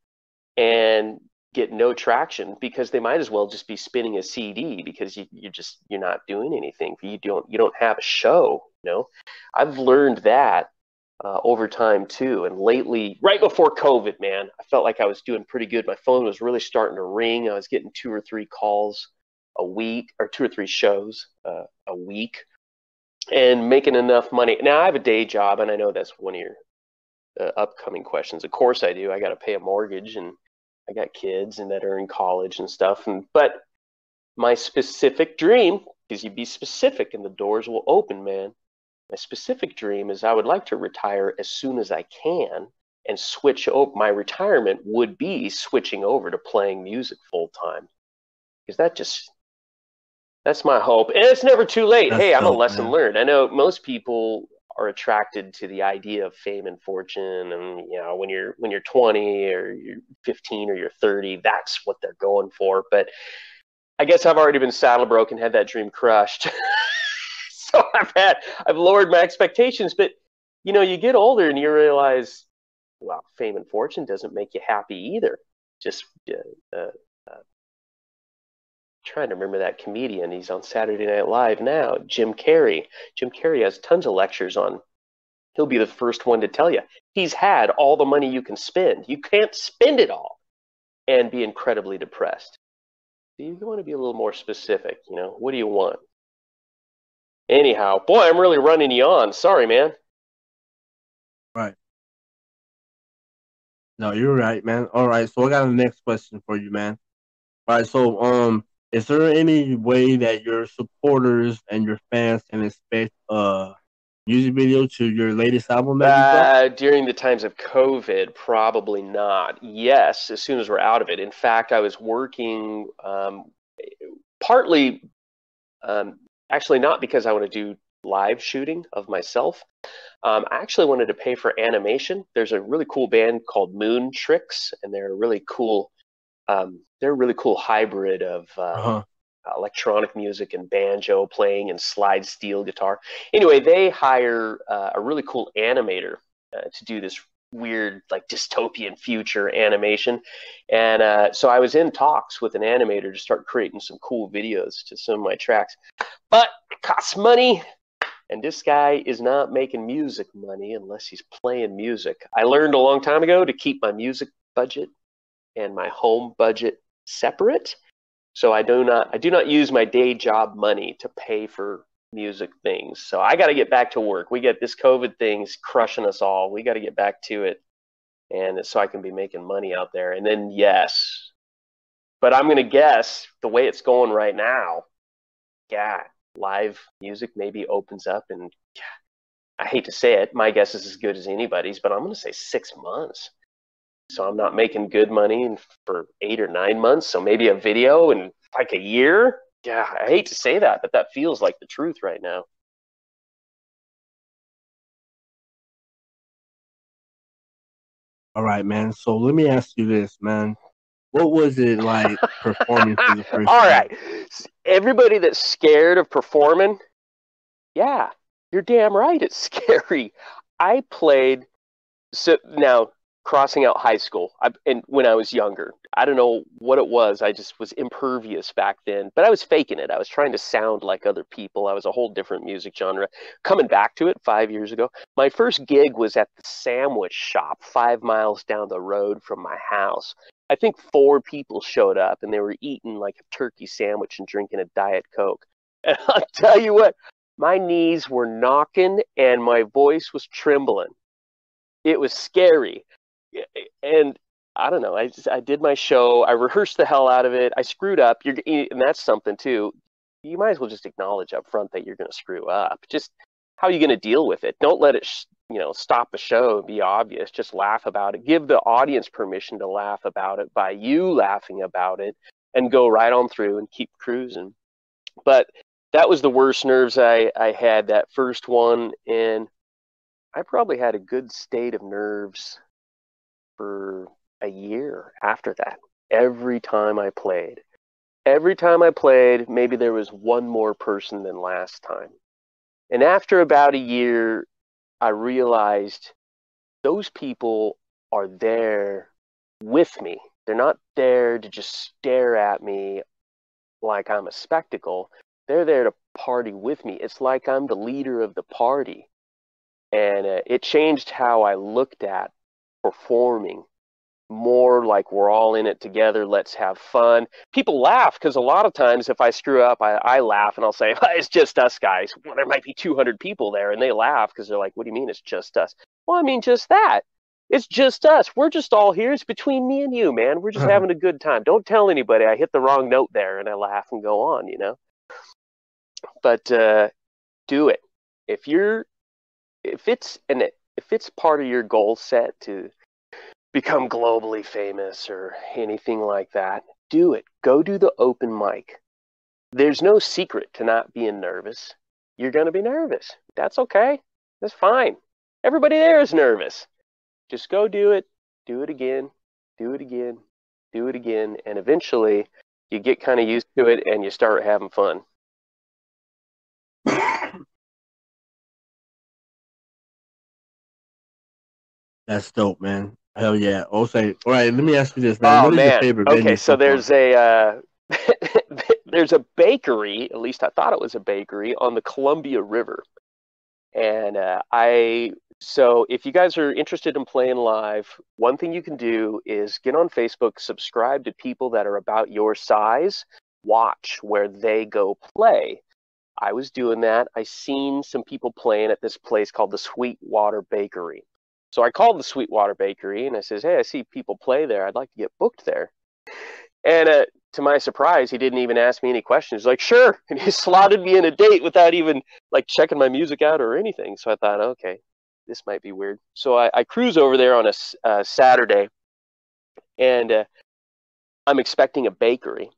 and get no traction because they might as well just be spinning a CD, because you're not doing anything. You don't have a show. I've learned that over time too. And lately, right before COVID, man, I felt like I was doing pretty good. My phone was really starting to ring. I was getting 2 or 3 calls a week, or 2 or 3 shows a week, and making enough money. Now I have a day job, and I know that's one of your upcoming questions. Of course I do. I got to pay a mortgage, and I got kids and that are in college and stuff. But my specific dream, because you be specific and the doors will open, man. My specific dream is I would like to retire as soon as I can and switch over. My retirement would be switching over to playing music full time, because that's my hope. And it's never too late. That's hey, I'm dope, a lesson man. learned. I know most people are attracted to the idea of fame and fortune, and when you're 20 or you're 15 or you're 30, that's what they're going for. But I guess I've already been saddle broken, had that dream crushed. So I've lowered my expectations. But you get older and you realize, well, fame and fortune doesn't make you happy either. Just trying to remember that comedian. He's on Saturday Night Live now, Jim Carrey. Jim Carrey has tons of lectures on. He'll be the first one to tell you he's had all the money you can spend. You can't spend it all and be incredibly depressed. So you want to be a little more specific. What do you want? Anyhow, boy, I'm really running you on. Sorry, man. Right. No, you're right, man. All right, so I got the next question for you, man. All right, so is there any way that your supporters and your fans can expect a music video to your latest album that you dropped? During the times of COVID, probably not. Yes, as soon as we're out of it. In fact, I was working partly, actually not because I want to do live shooting of myself. I actually wanted to pay for animation. There's a really cool band called Moon Tricks, and they're a really cool hybrid of electronic music and banjo playing and slide steel guitar. Anyway, they hire a really cool animator to do this weird, like, dystopian future animation. And so I was in talks with an animator to start creating some cool videos to some of my tracks. But it costs money, and this guy is not making music money unless he's playing music. I learned a long time ago to keep my music budget and my home budget separate. So I do not use my day job money to pay for music things. So I got to get back to work. We get this COVID thing's crushing us all. We got to get back to it, and so I can be making money out there. And then yes, but I'm going to guess the way it's going right now, yeah, live music maybe opens up, and I hate to say it, my guess is as good as anybody's, but I'm going to say 6 months. So I'm not making good money for 8 or 9 months. So maybe a video in like a year. Yeah, I hate to say that, but that feels like the truth right now. All right, man. So let me ask you this, man. What was it like performing for the first All time? right. Everybody that's scared of performing, yeah, you're damn right. It's scary. I played, so now crossing out high school, and when I was younger, I don't know what it was. I just was impervious back then, but I was faking it. I was trying to sound like other people. I was a whole different music genre. Coming back to it 5 years ago, my first gig was at the sandwich shop 5 miles down the road from my house. I think 4 people showed up, and they were eating like a turkey sandwich and drinking a Diet Coke. And I'll tell you what, my knees were knocking and my voice was trembling. It was scary. And I don't know. I did my show. I rehearsed the hell out of it. I screwed up. And that's something too. You might as well just acknowledge up front that you're going to screw up. Just how are you going to deal with it? Don't let it, stop the show and be obvious. Just laugh about it. Give the audience permission to laugh about it by you laughing about it, and go right on through and keep cruising. But that was the worst nerves I had that first one, and I probably had a good state of nerves for a year after that. Every time I played, maybe there was one more person than last time. And after about a year, I realized those people are there with me. They're not there to just stare at me like I'm a spectacle. They're there to party with me. It's like I'm the leader of the party. And it changed how I looked at performing. More like we're all in it together. Let's have fun. People laugh because a lot of times if I screw up, I laugh and I'll say, it's just us guys. Well, there might be 200 people there, and they laugh because they're like, what do you mean it's just us? Well, I mean just that. It's just us. We're just all here. It's between me and you, man. We're just having a good time. Don't tell anybody I hit the wrong note there, and I laugh and go on, But do it. If it's part of your goal set to become globally famous or anything like that, do it. Go do the open mic. There's no secret to not being nervous. You're going to be nervous. That's okay. That's fine. Everybody there is nervous. Just go do it. Do it again. Do it again. Do it again. And eventually you get kind of used to it and you start having fun. That's dope, man. Hell yeah. Also, all right, let me ask you this, man. Oh, What is man. your favorite Okay, venue so there's far? there's a bakery, at least I thought it was a bakery, on the Columbia River. And so if you guys are interested in playing live, one thing you can do is get on Facebook, subscribe to people that are about your size, watch where they go play. I was doing that. I seen some people playing at this place called the Sweetwater Bakery. So I called the Sweetwater Bakery and I says, hey, I see people play there. I'd like to get booked there. And to my surprise, he didn't even ask me any questions. He's like, sure. And he slotted me in a date without even like checking my music out or anything. So I thought, okay, this might be weird. So I cruise over there on a Saturday, and I'm expecting a bakery.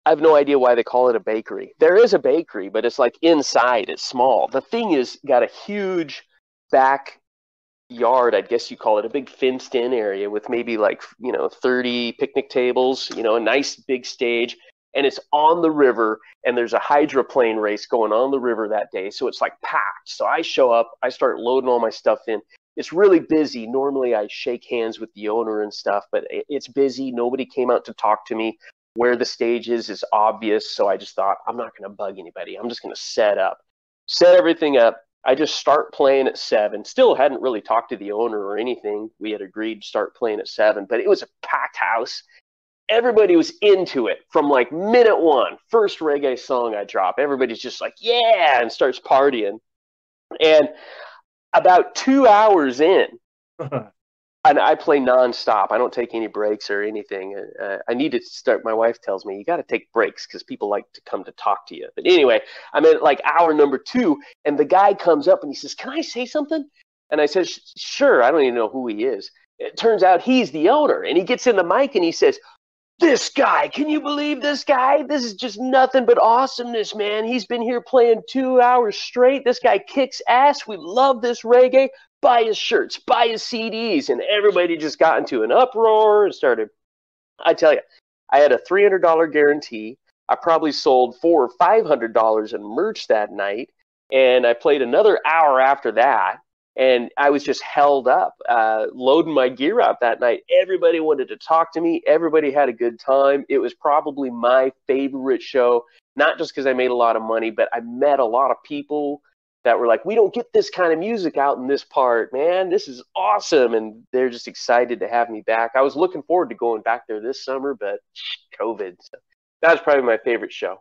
I have no idea why they call it a bakery. There is a bakery, but it's like inside. It's small. The thing is got a huge back yard, I guess you call it, a big fenced in area with maybe 30 picnic tables, a nice big stage, and it's on the river, and there's a hydroplane race going on the river that day, so it's like packed. So I show up, I start loading all my stuff in. It's really busy. Normally I shake hands with the owner and stuff, but it's busy. Nobody came out to talk to me. Where the stage is obvious, so I just thought, I'm not going to bug anybody. I'm just going to set everything up. I just start playing at 7. Still hadn't really talked to the owner or anything. We had agreed to start playing at 7, but it was a packed house. Everybody was into it from like minute one. First reggae song I drop, everybody's just like, yeah, and starts partying. And about 2 hours in, and I play nonstop. I don't take any breaks or anything. I need to start. My wife tells me, you got to take breaks because people like to come to talk to you. But anyway, I'm at like hour number 2, and the guy comes up and he says, can I say something? And I said, sure. I don't even know who he is. It turns out he's the owner. And he gets in the mic and he says, this guy, can you believe this guy? This is just nothing but awesomeness, man. He's been here playing 2 hours straight. This guy kicks ass. We love this reggae. Buy his shirts, buy his CDs. And everybody just got into an uproar and started. I tell you, I had a $300 guarantee. I probably sold $400 or $500 in merch that night. And I played another hour after that. And I was just held up, loading my gear out that night. Everybody wanted to talk to me. Everybody had a good time. It was probably my favorite show, not just because I made a lot of money, but I met a lot of people that were like, we don't get this kind of music out in this part, man. This is awesome. And they're just excited to have me back. I was looking forward to going back there this summer, but COVID. So that was probably my favorite show.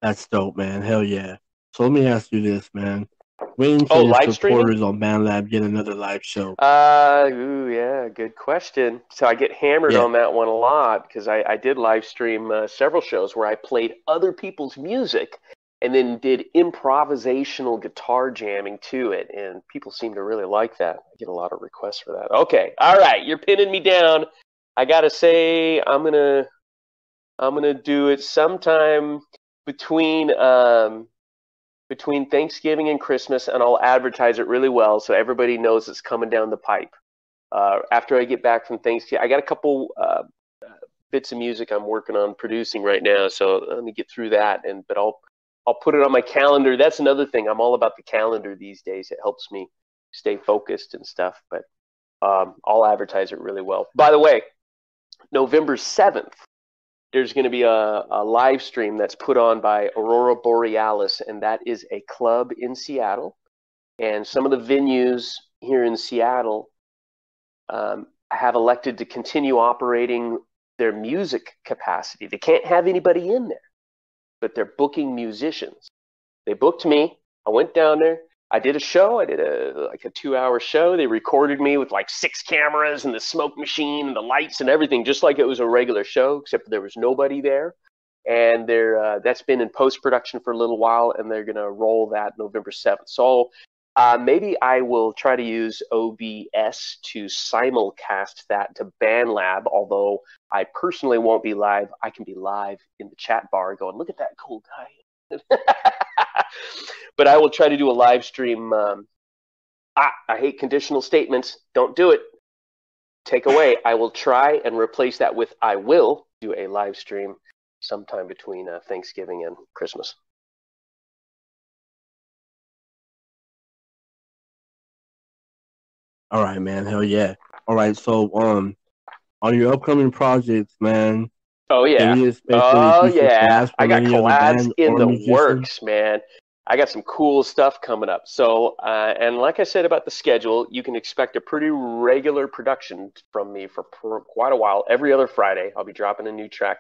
That's dope, man. Hell yeah. So let me ask you this, man. When can your live supporters on BandLab get another live show? Yeah, good question. So I get hammered on that one a lot because I did live stream several shows where I played other people's music and then did improvisational guitar jamming to it, and people seem to really like that. I get a lot of requests for that. Okay, all right, you're pinning me down. I gotta say, I'm gonna do it sometime between Thanksgiving and Christmas, and I'll advertise it really well so everybody knows it's coming down the pipe. After I get back from Thanksgiving, I got a couple bits of music I'm working on producing right now, so let me get through that. But I'll put it on my calendar. That's another thing. I'm all about the calendar these days. It helps me stay focused and stuff. But I'll advertise it really well. By the way, November 7th. There's going to be a live stream that's put on by Aurora Borealis, and that is a club in Seattle. And some of the venues here in Seattle have elected to continue operating their music capacity. They can't have anybody in there, but they're booking musicians. They booked me. I went down there. I did a show. I did a 2-hour show. They recorded me with like 6 cameras and the smoke machine and the lights and everything, just like it was a regular show, except there was nobody there. And that's been in post-production for a little while, and they're going to roll that November 7th. So maybe I will try to use OBS to simulcast that to BandLab, although I personally won't be live. I can be live in the chat bar going, look at that cool guy. But I will try to do a live stream. I hate conditional statements. Don't do it. Take away. I will try and replace that with I will do a live stream sometime between Thanksgiving and Christmas. All right, man. Hell yeah. All right. So on your upcoming projects, man. Oh yeah. I got collabs in the works, man. I got some cool stuff coming up. So, and like I said about the schedule, you can expect a pretty regular production from me for quite a while. Every other Friday, I'll be dropping a new track.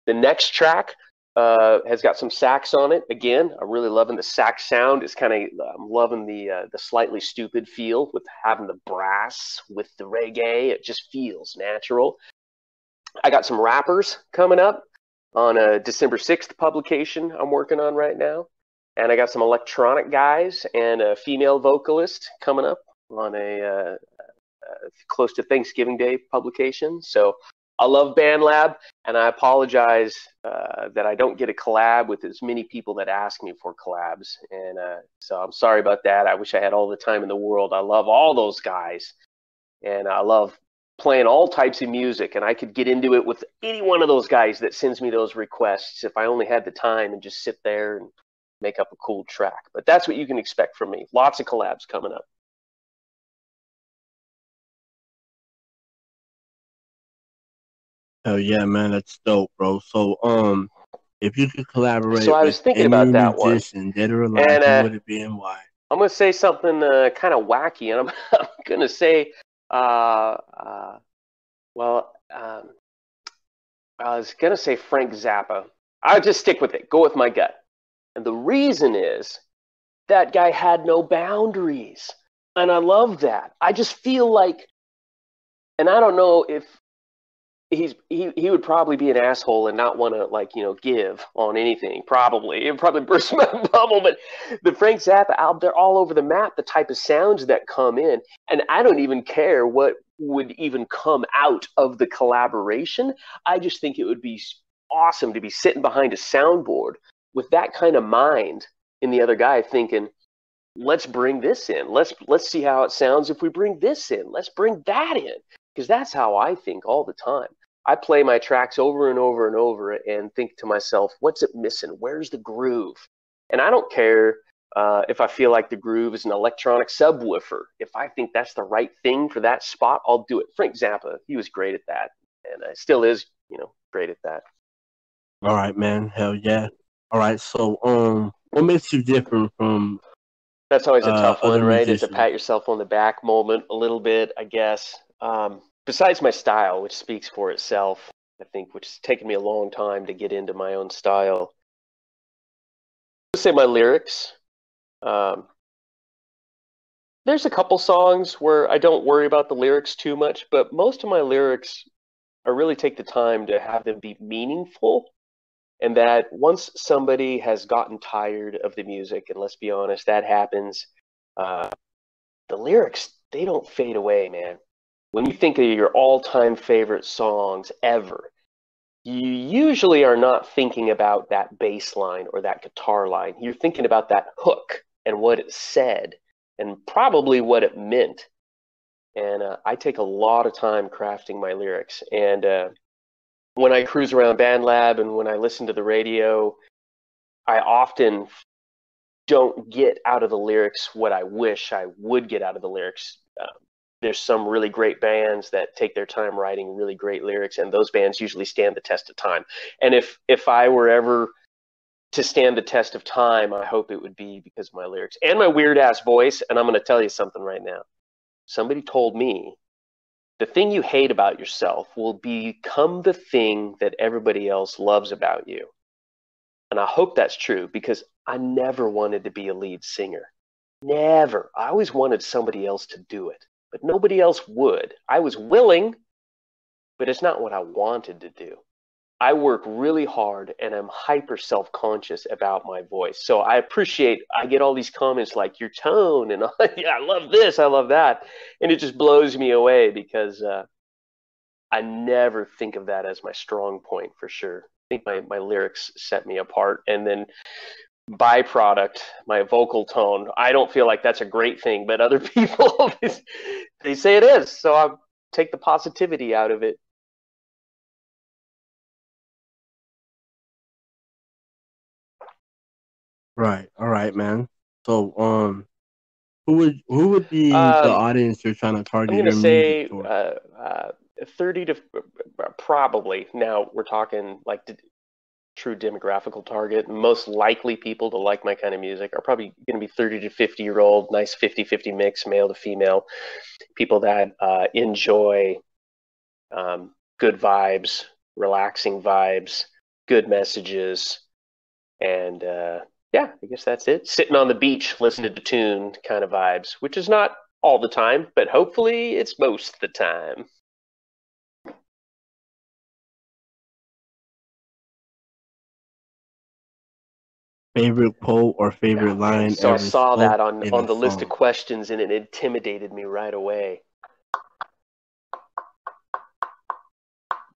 The next track has got some sax on it. Again, I'm really loving the sax sound. It's kind of, I'm loving the slightly stupid feel with having the brass with the reggae. It just feels natural. I got some rappers coming up on a December 6th publication I'm working on right now. And I got some electronic guys and a female vocalist coming up on a close to Thanksgiving Day publication. So I love BandLab, and I apologize that I don't get a collab with as many people that ask me for collabs. And so I'm sorry about that. I wish I had all the time in the world. I love all those guys, and I love playing all types of music, and I could get into it with any one of those guys that sends me those requests if I only had the time and just sit there and make up a cool track. But that's what you can expect from me. Lots of collabs coming up. Oh yeah, man, that's dope, bro. So if you could collaborate so I was thinking about that musician, dead or alive, who would it be and why? I'm gonna say something kind of wacky, and I'm gonna say I was gonna say Frank Zappa. I'll just stick with it. Go with my gut. And the reason is that guy had no boundaries. And I love that. I just feel like, and I don't know if he would probably be an asshole and not want to, like, give on anything. Probably it would probably burst my bubble. But the Frank Zappa album, they're all over the map. The type of sounds that come in, and I don't even care what would even come out of the collaboration. I just think it would be awesome to be sitting behind a soundboard with that kind of mind in the other guy, thinking, let's bring this in. Let's see how it sounds if we bring this in. Let's bring that in. Because that's how I think all the time. I play my tracks over and over and over and think to myself, what's it missing? Where's the groove? And I don't care if I feel like the groove is an electronic subwoofer. If I think that's the right thing for that spot, I'll do it. Frank Zappa, he was great at that. And still is, great at that. All right, man. Hell yeah. All right. So, what makes you different from? That's always a tough one, right? musicians? It's a pat yourself on the back moment a little bit, I guess. Besides my style, which speaks for itself, I think, which has taken me a long time to get into my own style. I would say my lyrics. There's a couple songs where I don't worry about the lyrics too much, but most of my lyrics, I really take the time to have them be meaningful. And that once somebody has gotten tired of the music, and let's be honest, that happens, the lyrics, they don't fade away, man. When you think of your all-time favorite songs ever, you usually are not thinking about that bass line or that guitar line. You're thinking about that hook and what it said and probably what it meant. And I take a lot of time crafting my lyrics. And when I cruise around BandLab and when I listen to the radio, I often don't get out of the lyrics what I wish I would get out of the lyrics. There's some really great bands that take their time writing really great lyrics, and those bands usually stand the test of time. And if I were ever to stand the test of time, I hope it would be because of my lyrics and my weird-ass voice. And I'm going to tell you something right now. Somebody told me the thing you hate about yourself will become the thing that everybody else loves about you. And I hope that's true, because I never wanted to be a lead singer. Never. I always wanted somebody else to do it, but nobody else would. I was willing, but it's not what I wanted to do. I work really hard and I'm hyper self-conscious about my voice. So I get all these comments like your tone and yeah, I love this, I love that. And it just blows me away because I never think of that as my strong point for sure. I think my lyrics set me apart. And then byproduct, my vocal tone, I don't feel like that's a great thing, but other people, they say it is. So I take the positivity out of it. Right. All right, man. So, who would be the audience you're trying to target? I'm going to your say music 30 to probably. Now we're talking like true demographical target. Most likely people to like my kind of music are probably going to be 30 to 50-year-old, nice 50-50 mix, male to female, people that enjoy good vibes, relaxing vibes, good messages, and yeah, I guess that's it. Sitting on the beach, listening to tune kind of vibes, which is not all the time, but hopefully it's most of the time. favorite quote or favorite line? So I saw that on the the list of questions, and it intimidated me right away.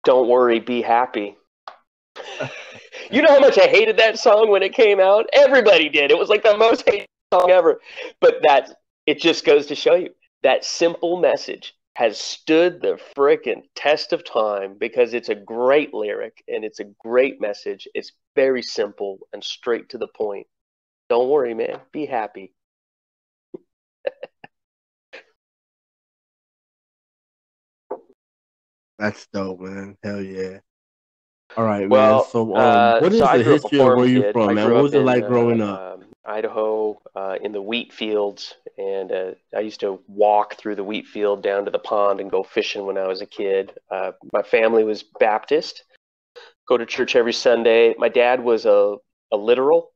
Don't worry, be happy. You know how much I hated that song when it came out? Everybody did. It was like the most hated song ever. But it just goes to show you that simple message has stood the frickin' test of time because it's a great lyric and it's a great message. It's very simple and straight to the point. Don't worry, man. Be happy. That's dope, man. Hell yeah. All right, Well, man. So, what is the history of where you're from, man? What was it like growing up? Idaho, in the wheat fields, and I used to walk through the wheat field down to the pond and go fishing when I was a kid. My family was Baptist, go to church every Sunday. My dad was a literal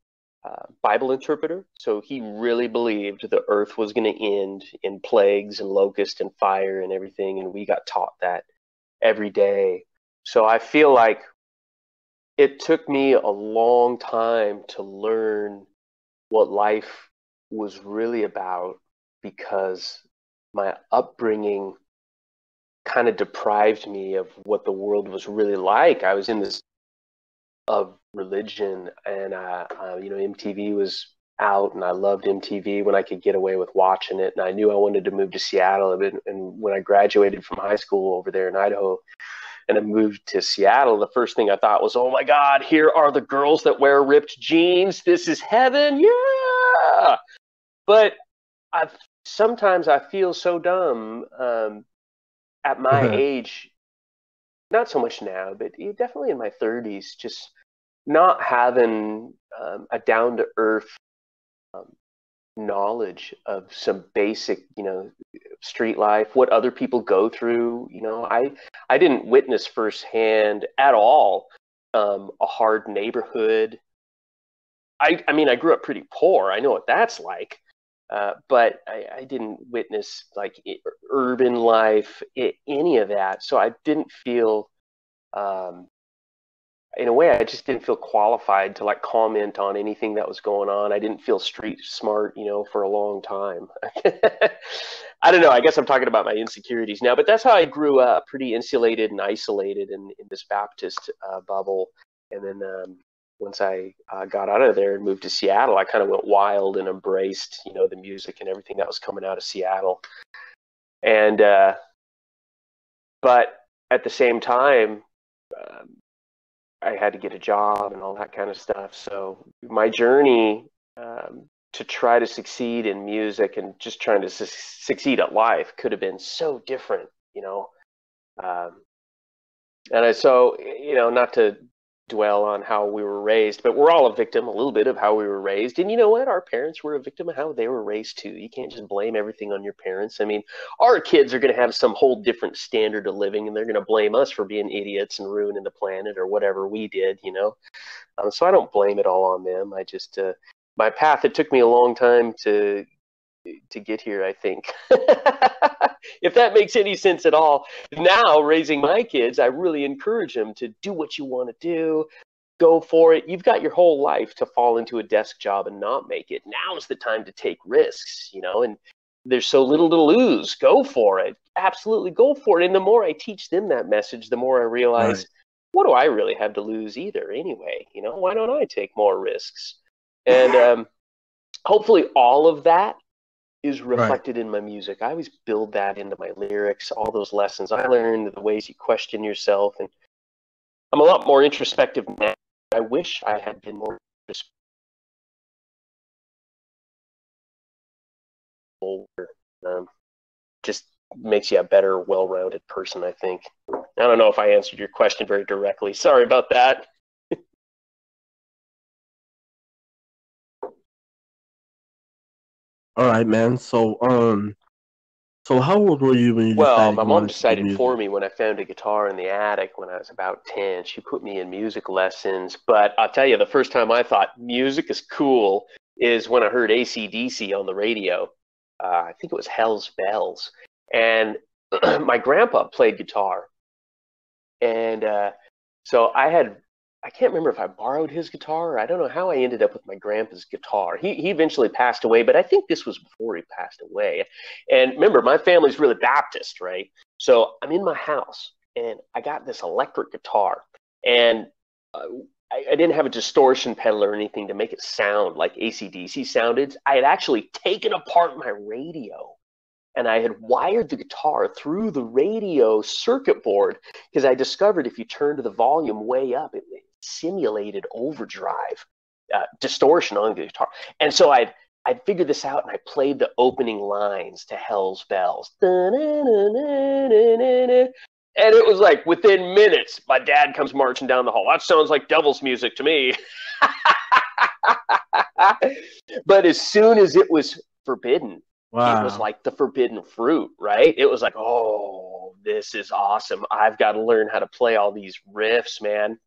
Bible interpreter, so he really believed the earth was going to end in plagues and locusts and fire and everything, and we got taught that every day. So I feel like it took me a long time to learn what life was really about, because my upbringing kind of deprived me of what the world was really like. I was in this of religion, and MTV was out, and I loved MTV when I could get away with watching it, and I knew I wanted to move to Seattle. And when I graduated from high school over there in Idaho, and I moved to Seattle, the first thing I thought was, oh my God, here are the girls that wear ripped jeans. This is heaven. Yeah. But sometimes I feel so dumb at my age, not so much now, but definitely in my 30s, just not having a down-to-earth knowledge of some basic, street life, what other people go through. I didn't witness firsthand at all a hard neighborhood. I mean, I grew up pretty poor. I know what that's like. But I didn't witness like urban life, any of that. So I didn't feel, in a way, I just didn't feel qualified to like comment on anything that was going on. I didn't feel street smart, for a long time. I don't know. I guess I'm talking about my insecurities now, but that's how I grew up, pretty insulated and isolated in this Baptist bubble. And then once I got out of there and moved to Seattle, I kind of went wild and embraced, the music and everything that was coming out of Seattle. And, but at the same time, I had to get a job and all that kind of stuff. So my journey to try to succeed in music and just trying to succeed at life could have been so different, not to dwell on how we were raised, but we're all a victim a little bit of how we were raised. And you know what? Our parents were a victim of how they were raised too. You can't just blame everything on your parents. I mean, our kids are going to have some whole different standard of living, and they're going to blame us for being idiots and ruining the planet or whatever we did, So I don't blame it all on them. I just, my path, it took me a long time to get here, I think. If that makes any sense at all. Now, raising my kids, I really encourage them to do what you want to do. Go for it. You've got your whole life to fall into a desk job and not make it. Now is the time to take risks, and there's so little to lose. Go for it. Absolutely go for it. And the more I teach them that message, the more I realize, what do I really have to lose either anyway? Why don't I take more risks? And hopefully all of that is reflected in my music. I always build that into my lyrics, all those lessons I learned, the ways you question yourself. And I'm a lot more introspective now. I wish I had been more introspective. Just makes you a better, well-rounded person, I think. I don't know if I answered your question very directly. Sorry about that. All right, man. So how old were you when you decided? Well, my mom decided for me when I found a guitar in the attic when I was about 10. She put me in music lessons. But I'll tell you, the first time I thought music is cool is when I heard AC/DC on the radio. I think it was Hell's Bells. And my grandpa played guitar. And so I can't remember if I borrowed his guitar. I don't know how I ended up with my grandpa's guitar. He eventually passed away, but I think this was before he passed away. And remember, my family's really Baptist, right? So I'm in my house, and I got this electric guitar. And I didn't have a distortion pedal or anything to make it sound like AC/DC sounded. I had actually taken apart my radio, and I had wired the guitar through the radio circuit board because I discovered if you turned the volume way up, it simulated overdrive, distortion on the guitar. And so I'd figured this out, and I played the opening lines to Hell's Bells. And it was like within minutes, my dad comes marching down the hall. That sounds like devil's music to me. But as soon as it was forbidden, it was like the forbidden fruit, right? It was like, oh, this is awesome. I've got to learn how to play all these riffs, man.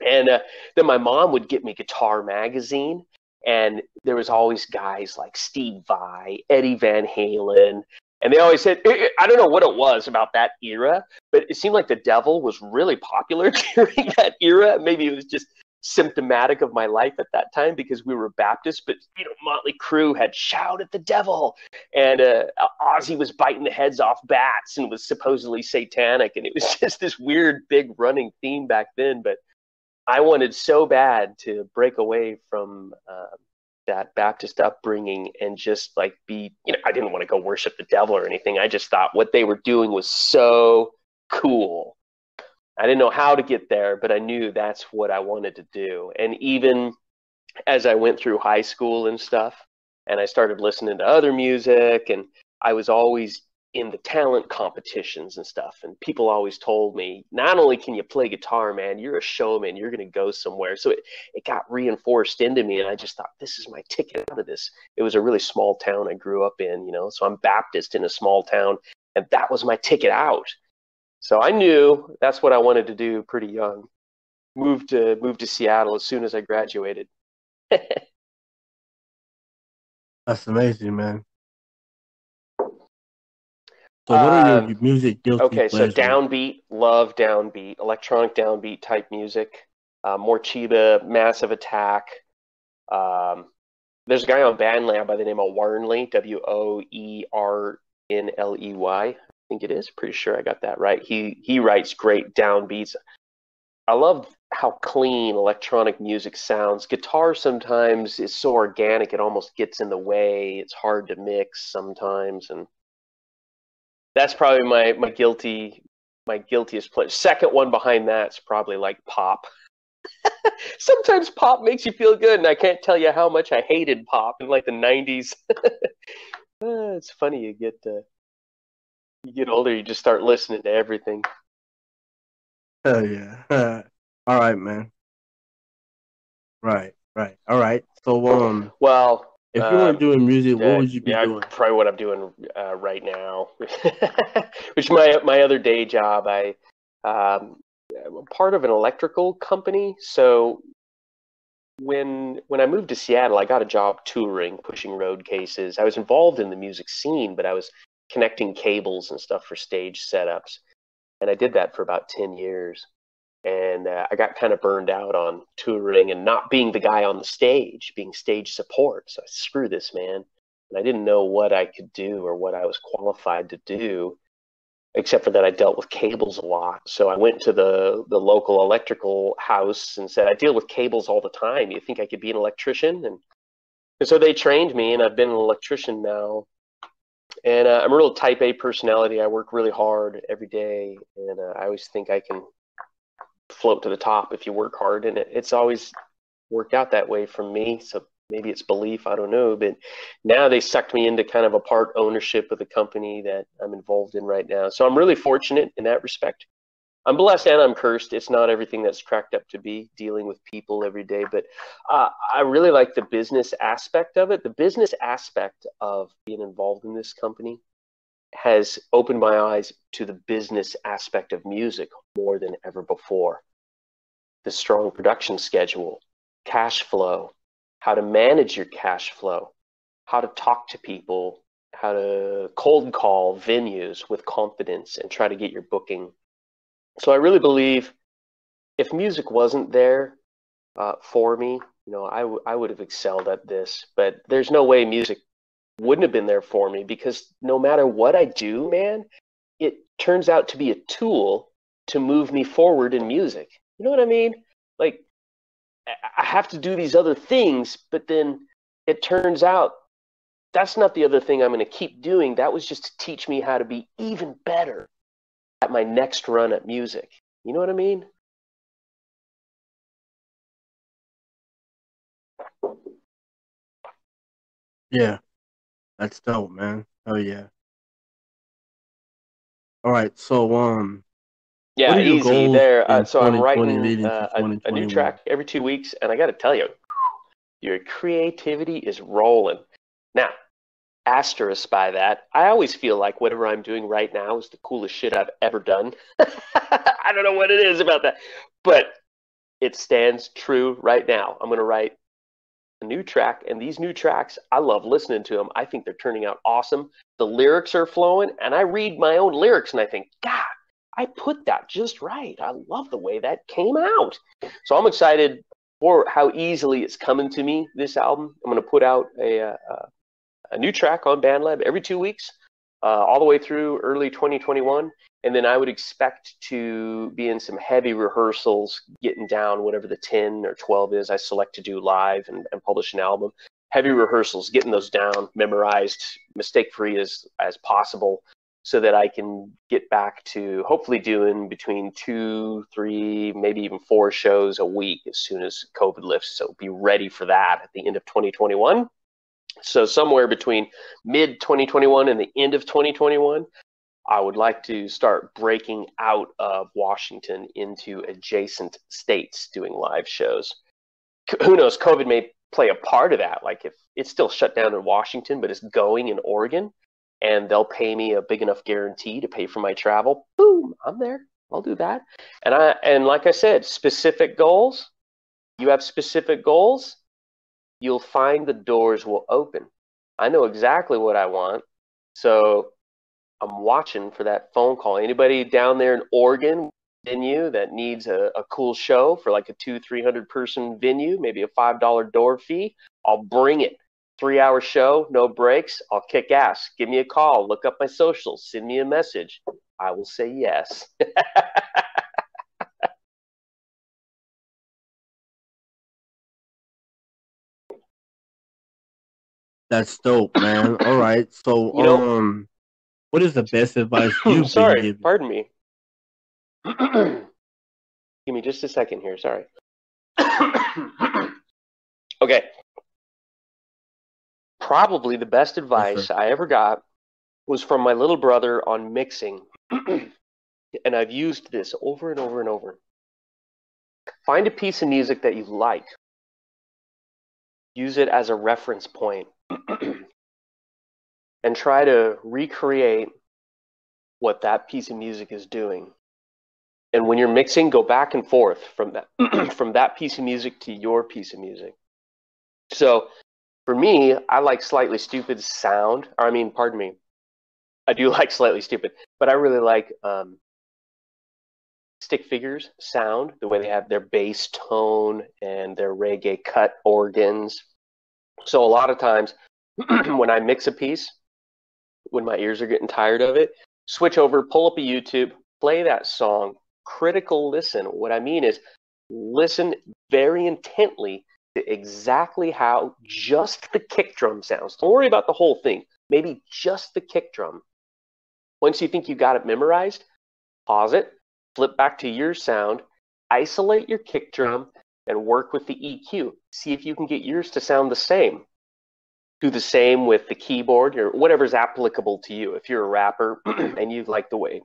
And then my mom would get me Guitar Magazine, and there was always guys like Steve Vai, Eddie Van Halen, and they always said, I don't know what it was about that era, but it seemed like the devil was really popular during that era. Maybe it was just symptomatic of my life at that time because we were Baptists, but Motley Crue had Shout at the Devil, and Ozzy was biting the heads off bats and was supposedly satanic, and it was just this weird big running theme back then. But I wanted so bad to break away from that Baptist upbringing and just like be, I didn't want to go worship the devil or anything. I just thought what they were doing was so cool. I didn't know how to get there, but I knew that's what I wanted to do. And even as I went through high school and stuff, and I started listening to other music, and I was always in the talent competitions and stuff. And people always told me, not only can you play guitar, man, you're a showman, you're going to go somewhere. So it got reinforced into me. And I just thought, this is my ticket out of this. It was a really small town I grew up in, so I'm Baptist in a small town, and that was my ticket out. So I knew that's what I wanted to do pretty young. Moved to Seattle as soon as I graduated. That's amazing, man. So what are your music guilty pleasures? So downbeat, love downbeat, electronic downbeat type music. More Chiba, Massive Attack. There's a guy on Bandlab by the name of Warnley, Woernley. I think it is. Pretty sure I got that right. He writes great downbeats. I love how clean electronic music sounds. Guitar sometimes is so organic it almost gets in the way. It's hard to mix sometimes, and that's probably my guiltiest pleasure. Second one behind that's probably like pop. Sometimes pop makes you feel good, and I can't tell you how much I hated pop in like the 90s. It's funny, you get older, you just start listening to everything. Hell yeah. All right, man. Right. All right. So, well, if you weren't doing music, what would you be doing? Probably what I'm doing right now, which my other day job. I'm part of an electrical company. So when I moved to Seattle, I got a job touring, pushing road cases. I was involved in the music scene, but I was connecting cables and stuff for stage setups. And I did that for about 10 years. And I got kind of burned out on touring and not being the guy on the stage, being stage support. So I screw this, man. And I didn't know what I could do or what I was qualified to do, except for that I dealt with cables a lot. So I went to the local electrical house and said, I deal with cables all the time. You think I could be an electrician? And so they trained me, and I've been an electrician now. And I'm a real type A personality. I work really hard every day, and I always think I can float to the top if you work hard. And it's always worked out that way for me. So maybe it's belief, I don't know. But now they sucked me into kind of a part ownership of the company that I'm involved in right now. So I'm really fortunate in that respect. I'm blessed and I'm cursed. It's not everything that's cracked up to be, dealing with people every day. But I really like the business aspect of it. The business aspect of being involved in this company has opened my eyes to the business aspect of music more than ever before. The strong production schedule, cash flow, how to manage your cash flow, how to talk to people, how to cold call venues with confidence and try to get your booking. So I really believe if music wasn't there for me, I would have excelled at this. But there's no way music wouldn't have been there for me, because no matter what I do, man, it turns out to be a tool to move me forward in music. You know what I mean? Like, I have to do these other things, but then it turns out that's not the other thing I'm going to keep doing. That was just to teach me how to be even better at my next run at music. You know what I mean? Yeah, that's dope, man. Oh yeah. All right, so yeah, what are your easy goals there. in So I'm 2020 writing leading to a new 2021? track every 2 weeks, and I got to tell you, your creativity is rolling. Now, asterisk by that, I always feel like whatever I'm doing right now is the coolest shit I've ever done. I don't know what it is about that, but it stands true right now. I'm going to write a new track, and these new tracks, I love listening to them. I think they're turning out awesome. The lyrics are flowing, and I read my own lyrics, and I think, God, I put that just right. I love the way that came out. So I'm excited for how easily it's coming to me, this album. I'm going to put out a new track on BandLab every 2 weeks, all the way through early 2021. And then I would expect to be in some heavy rehearsals, getting down whatever the 10 or 12 is I select to do live and publish an album. Heavy rehearsals, getting those down, memorized, mistake-free as possible, so that I can get back to hopefully doing between 2, 3, maybe even 4 shows a week as soon as COVID lifts. So be ready for that at the end of 2021. So somewhere between mid-2021 and the end of 2021, I would like to start breaking out of Washington into adjacent states doing live shows. Who knows, COVID may play a part of that. Like if it's still shut down in Washington, but it's going in Oregon, and they'll pay me a big enough guarantee to pay for my travel, boom, I'm there. I'll do that. And like I said, specific goals. You have specific goals, you'll find the doors will open. I know exactly what I want, so I'm watching for that phone call. Anybody down there in Oregon venue that needs a cool show for like a 200-300 person venue, maybe a $5 door fee, I'll bring it. 3-hour show, no breaks. I'll kick ass. Give me a call. Look up my socials. Send me a message. I will say yes. That's dope, man. All right. So, what is the best advice you've been given? Pardon me. Give me just a second here. Sorry. Okay. Probably the best advice I ever got was from my little brother on mixing. And I've used this over and over and over. Find a piece of music that you like. Use it as a reference point. And try to recreate what that piece of music is doing. And when you're mixing, go back and forth from that from that piece of music to your piece of music. So for me, I like Slightly Stupid's sound. Pardon me. I do like Slightly Stupid, but I really like Stick Figures sound, the way they have their bass tone and their reggae cut organs. So a lot of times when I mix a piece, when my ears are getting tired of it, switch over, pull up a YouTube, play that song, critical listen. What I mean is listen very intently to exactly how just the kick drum sounds. Don't worry about the whole thing. Maybe just the kick drum. Once you think you got it memorized, pause it, flip back to your sound, isolate your kick drum, and work with the EQ. See if you can get yours to sound the same. Do the same with the keyboard or whatever's applicable to you. If you're a rapper and you like the way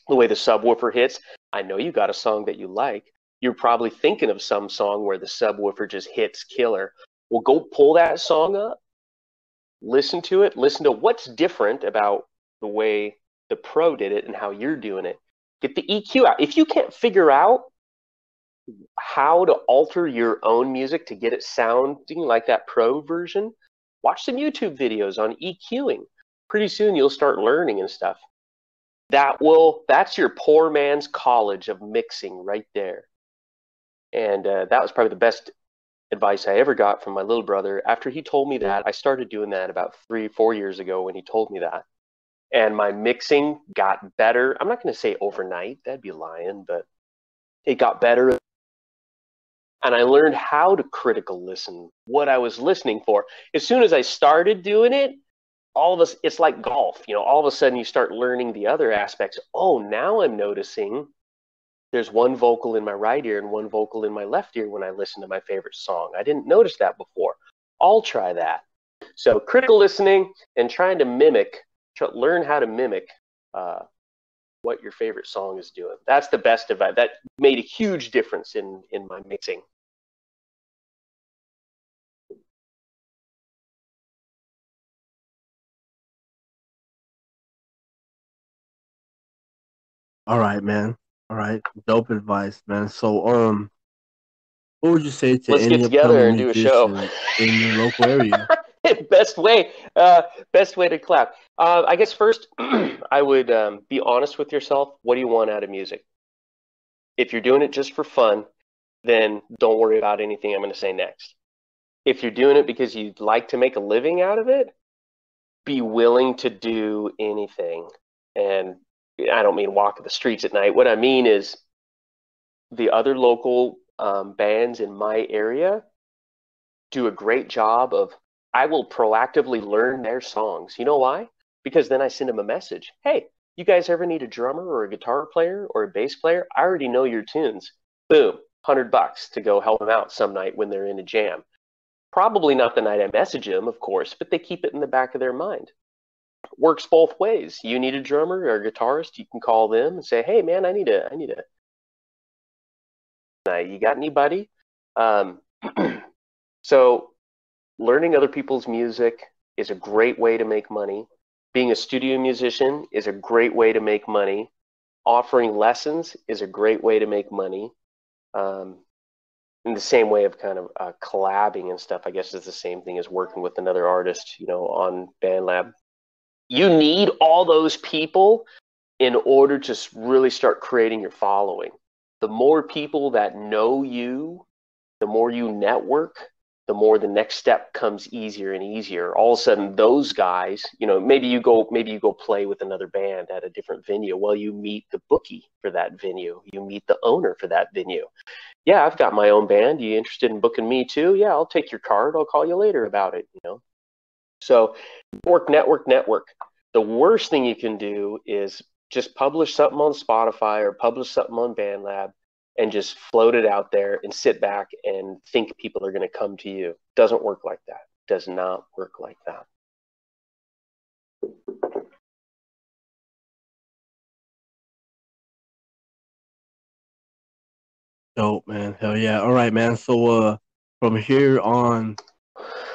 the subwoofer hits, I know you got a song that you like. You're probably thinking of some song where the subwoofer just hits killer. Well, go pull that song up, listen to it, listen to what's different about the way the pro did it and how you're doing it. Get the EQ out. If you can't figure out how to alter your own music to get it sounding like that pro version, watch some YouTube videos on EQing. Pretty soon you'll start learning and stuff. That's your poor man's college of mixing right there. And that was probably the best advice I ever got from my little brother. After he told me that, I started doing that about 3-4 years ago when he told me that. And my mixing got better. I'm not going to say overnight. That'd be lying, but it got better. And I learned how to critical listen, what I was listening for. As soon as I started doing it, it's like golf. All of a sudden you start learning the other aspects. Oh, now I'm noticing there's one vocal in my right ear and one vocal in my left ear when I listen to my favorite song. I didn't notice that before. I'll try that. So critical listening and trying to learn how to mimic what your favorite song is doing. That's the best advice. That made a huge difference in my mixing. All right, man. All right, dope advice, man. So, what would you say to Let's any get together upcoming and do a show musicians in your local area? best way, best way to clap. I guess first, I would be honest with yourself. What do you want out of music? If you're doing it just for fun, then don't worry about anything I'm going to say next. If you're doing it because you'd like to make a living out of it, be willing to do anything. And I don't mean walk the streets at night. What I mean is the other local bands in my area do a great job of, I will proactively learn their songs. You know why? Because then I send them a message. Hey, you guys ever need a drummer or a guitar player or a bass player? I already know your tunes. Boom, $100 to go help them out some night when they're in a jam. Probably not the night I message them, of course, but they keep it in the back of their mind. Works both ways. You need a drummer or a guitarist, you can call them and say, hey man, I need a you got anybody? So learning other people's music is a great way to make money. Being a studio musician is a great way to make money. Offering lessons is a great way to make money. In the same way of kind of collabing and stuff, I guess is the same thing as working with another artist, on BandLab. You need all those people in order to really start creating your following. The more people that know you, the more you network, the more the next step comes easier and easier. All of a sudden, those guys, maybe you go play with another band at a different venue. Well, you meet the bookie for that venue. You meet the owner for that venue. Yeah, I've got my own band. You interested in booking me too? Yeah, I'll take your card. I'll call you later about it. So network. The worst thing you can do is just publish something on Spotify or publish something on BandLab and just float it out there and sit back and think people are going to come to you. Doesn't work like that. Does not work like that. Dope, man. Hell yeah. All right, man. So from here on,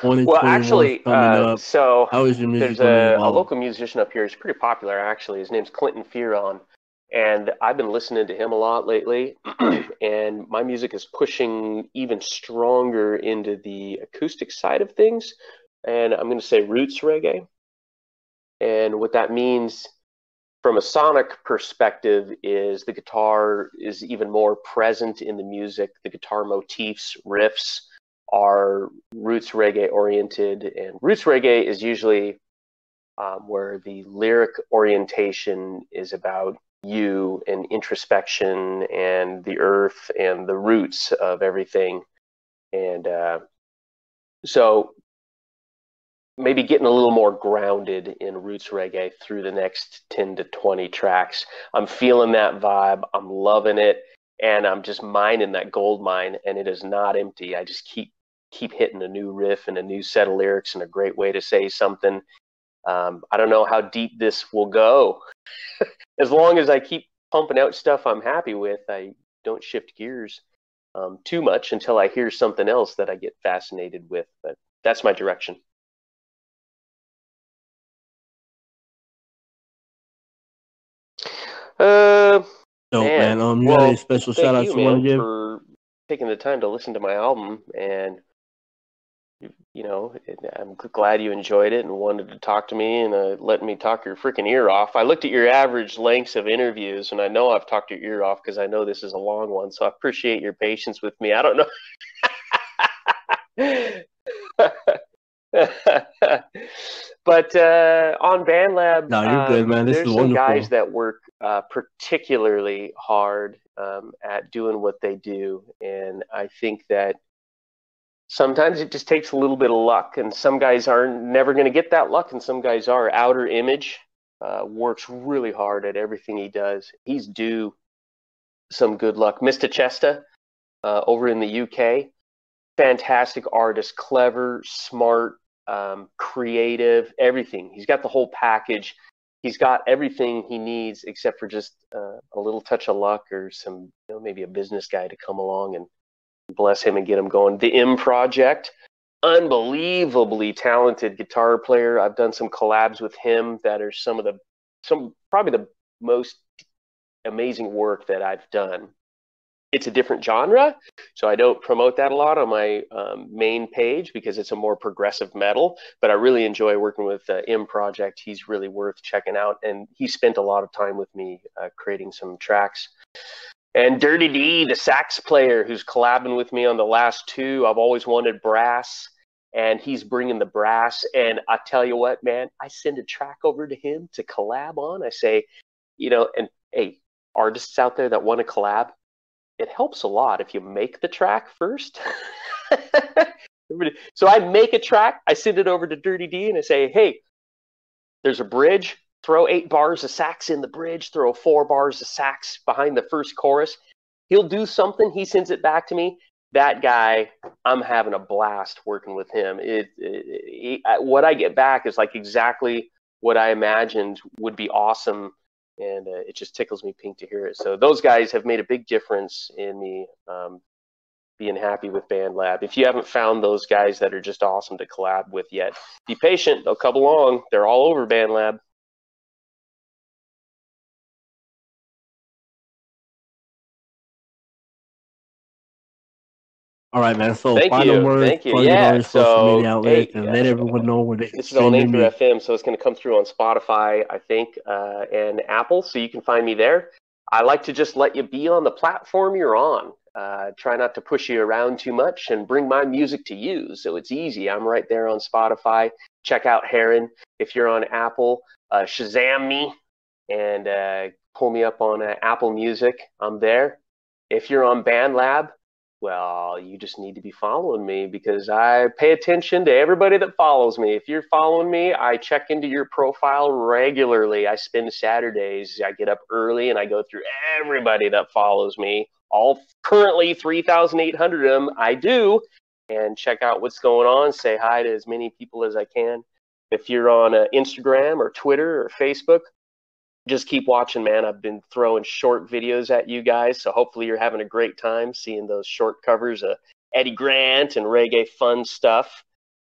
2021 well, actually, coming up. So how is your music there's going to a evolve? local musician up here. He's pretty popular, actually. His name's Heron. And I've been listening to him a lot lately. And my music is pushing even stronger into the acoustic side of things. And I'm going to say roots reggae. And what that means from a sonic perspective is the guitar is even more present in the music. The guitar motifs, riffs are roots reggae oriented. And roots reggae is usually where the lyric orientation is about you and introspection and the earth and the roots of everything. And so maybe getting a little more grounded in roots reggae through the next 10 to 20 tracks. I'm feeling that vibe. I'm loving it. And I'm just mining that gold mine, and it is not empty. I just keep hitting a new riff and a new set of lyrics and a great way to say something. I don't know how deep this will go. As long as I keep pumping out stuff I'm happy with, I don't shift gears too much until I hear something else that I get fascinated with. But that's my direction. Dope, man. You got any special shout outs you want to give? For taking the time to listen to my album, and I'm glad you enjoyed it and wanted to talk to me and letting me talk your freaking ear off. I looked at your average lengths of interviews, and I know I've talked your ear off because I know this is a long one, so I appreciate your patience with me. I don't know. But on BandLab, no, you're good, man. This there's is some wonderful. guys that work particularly hard at doing what they do, and I think that sometimes it just takes a little bit of luck, and some guys are never going to get that luck, and some guys are. Outer Image works really hard at everything he does. He's due some good luck. Mr. Chesta over in the UK, fantastic artist, clever, smart, creative, everything. He's got the whole package. He's got everything he needs except for just a little touch of luck or some, maybe a business guy to come along and bless him and get him going. The M Project, unbelievably talented guitar player. I've done some collabs with him that are probably the most amazing work that I've done. it's a different genre, so I don't promote that a lot on my main page because it's a more progressive metal. But I really enjoy working with M Project. He's really worth checking out, and he spent a lot of time with me creating some tracks. And Dirty D, the sax player who's collabing with me on the last two. I've always wanted brass, and he's bringing the brass. And I tell you what, man, I send a track over to him to collab on. I say, and hey, artists out there that want to collab, it helps a lot if you make the track first. So I make a track, I send it over to Dirty D, and I say, hey, there's a bridge. Throw 8 bars of sax in the bridge, throw 4 bars of sax behind the first chorus. He'll do something. He sends it back to me. That guy, I'm having a blast working with him. What I get back is like exactly what I imagined would be awesome, and it just tickles me pink to hear it. So those guys have made a big difference in me being happy with BandLab. If you haven't found those guys that are just awesome to collab with yet, be patient. They'll come along. They're all over BandLab. All right, man. So Thank final you. words, Thank you. plug it on Yeah. your social media So, outlets, hey, and let everyone know where they can this is on stream your Anchor music. FM, so it's going to come through on Spotify, I think, and Apple, so you can find me there. I like to just let you be on the platform you're on. Try not to push you around too much and bring my music to you, so it's easy. I'm right there on Spotify. Check out Heron. If you're on Apple, Shazam me and pull me up on Apple Music. I'm there. If you're on BandLab, well, you just need to be following me because I pay attention to everybody that follows me. If you're following me, I check into your profile regularly. I spend Saturdays. I get up early and I go through everybody that follows me. All currently 3,800 of them I do, and check out what's going on. Say hi to as many people as I can. If you're on Instagram or Twitter or Facebook, just keep watching, man. I've been throwing short videos at you guys, so hopefully you're having a great time seeing those short covers of Eddie Grant and reggae fun stuff.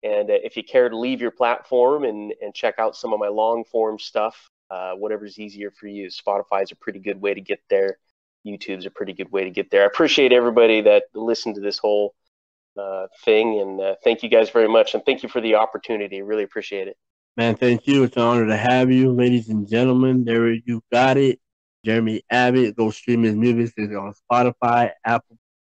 And if you care to leave your platform and check out some of my long form stuff, whatever's easier for you. Spotify's a pretty good way to get there. YouTube's a pretty good way to get there. I appreciate everybody that listened to this whole thing, and thank you guys very much, and thank you for the opportunity. Really appreciate it. Man, thank you. It's an honor to have you, ladies and gentlemen. There you got it. Jeremy Abbott. Go stream his music. It's on Spotify, Apple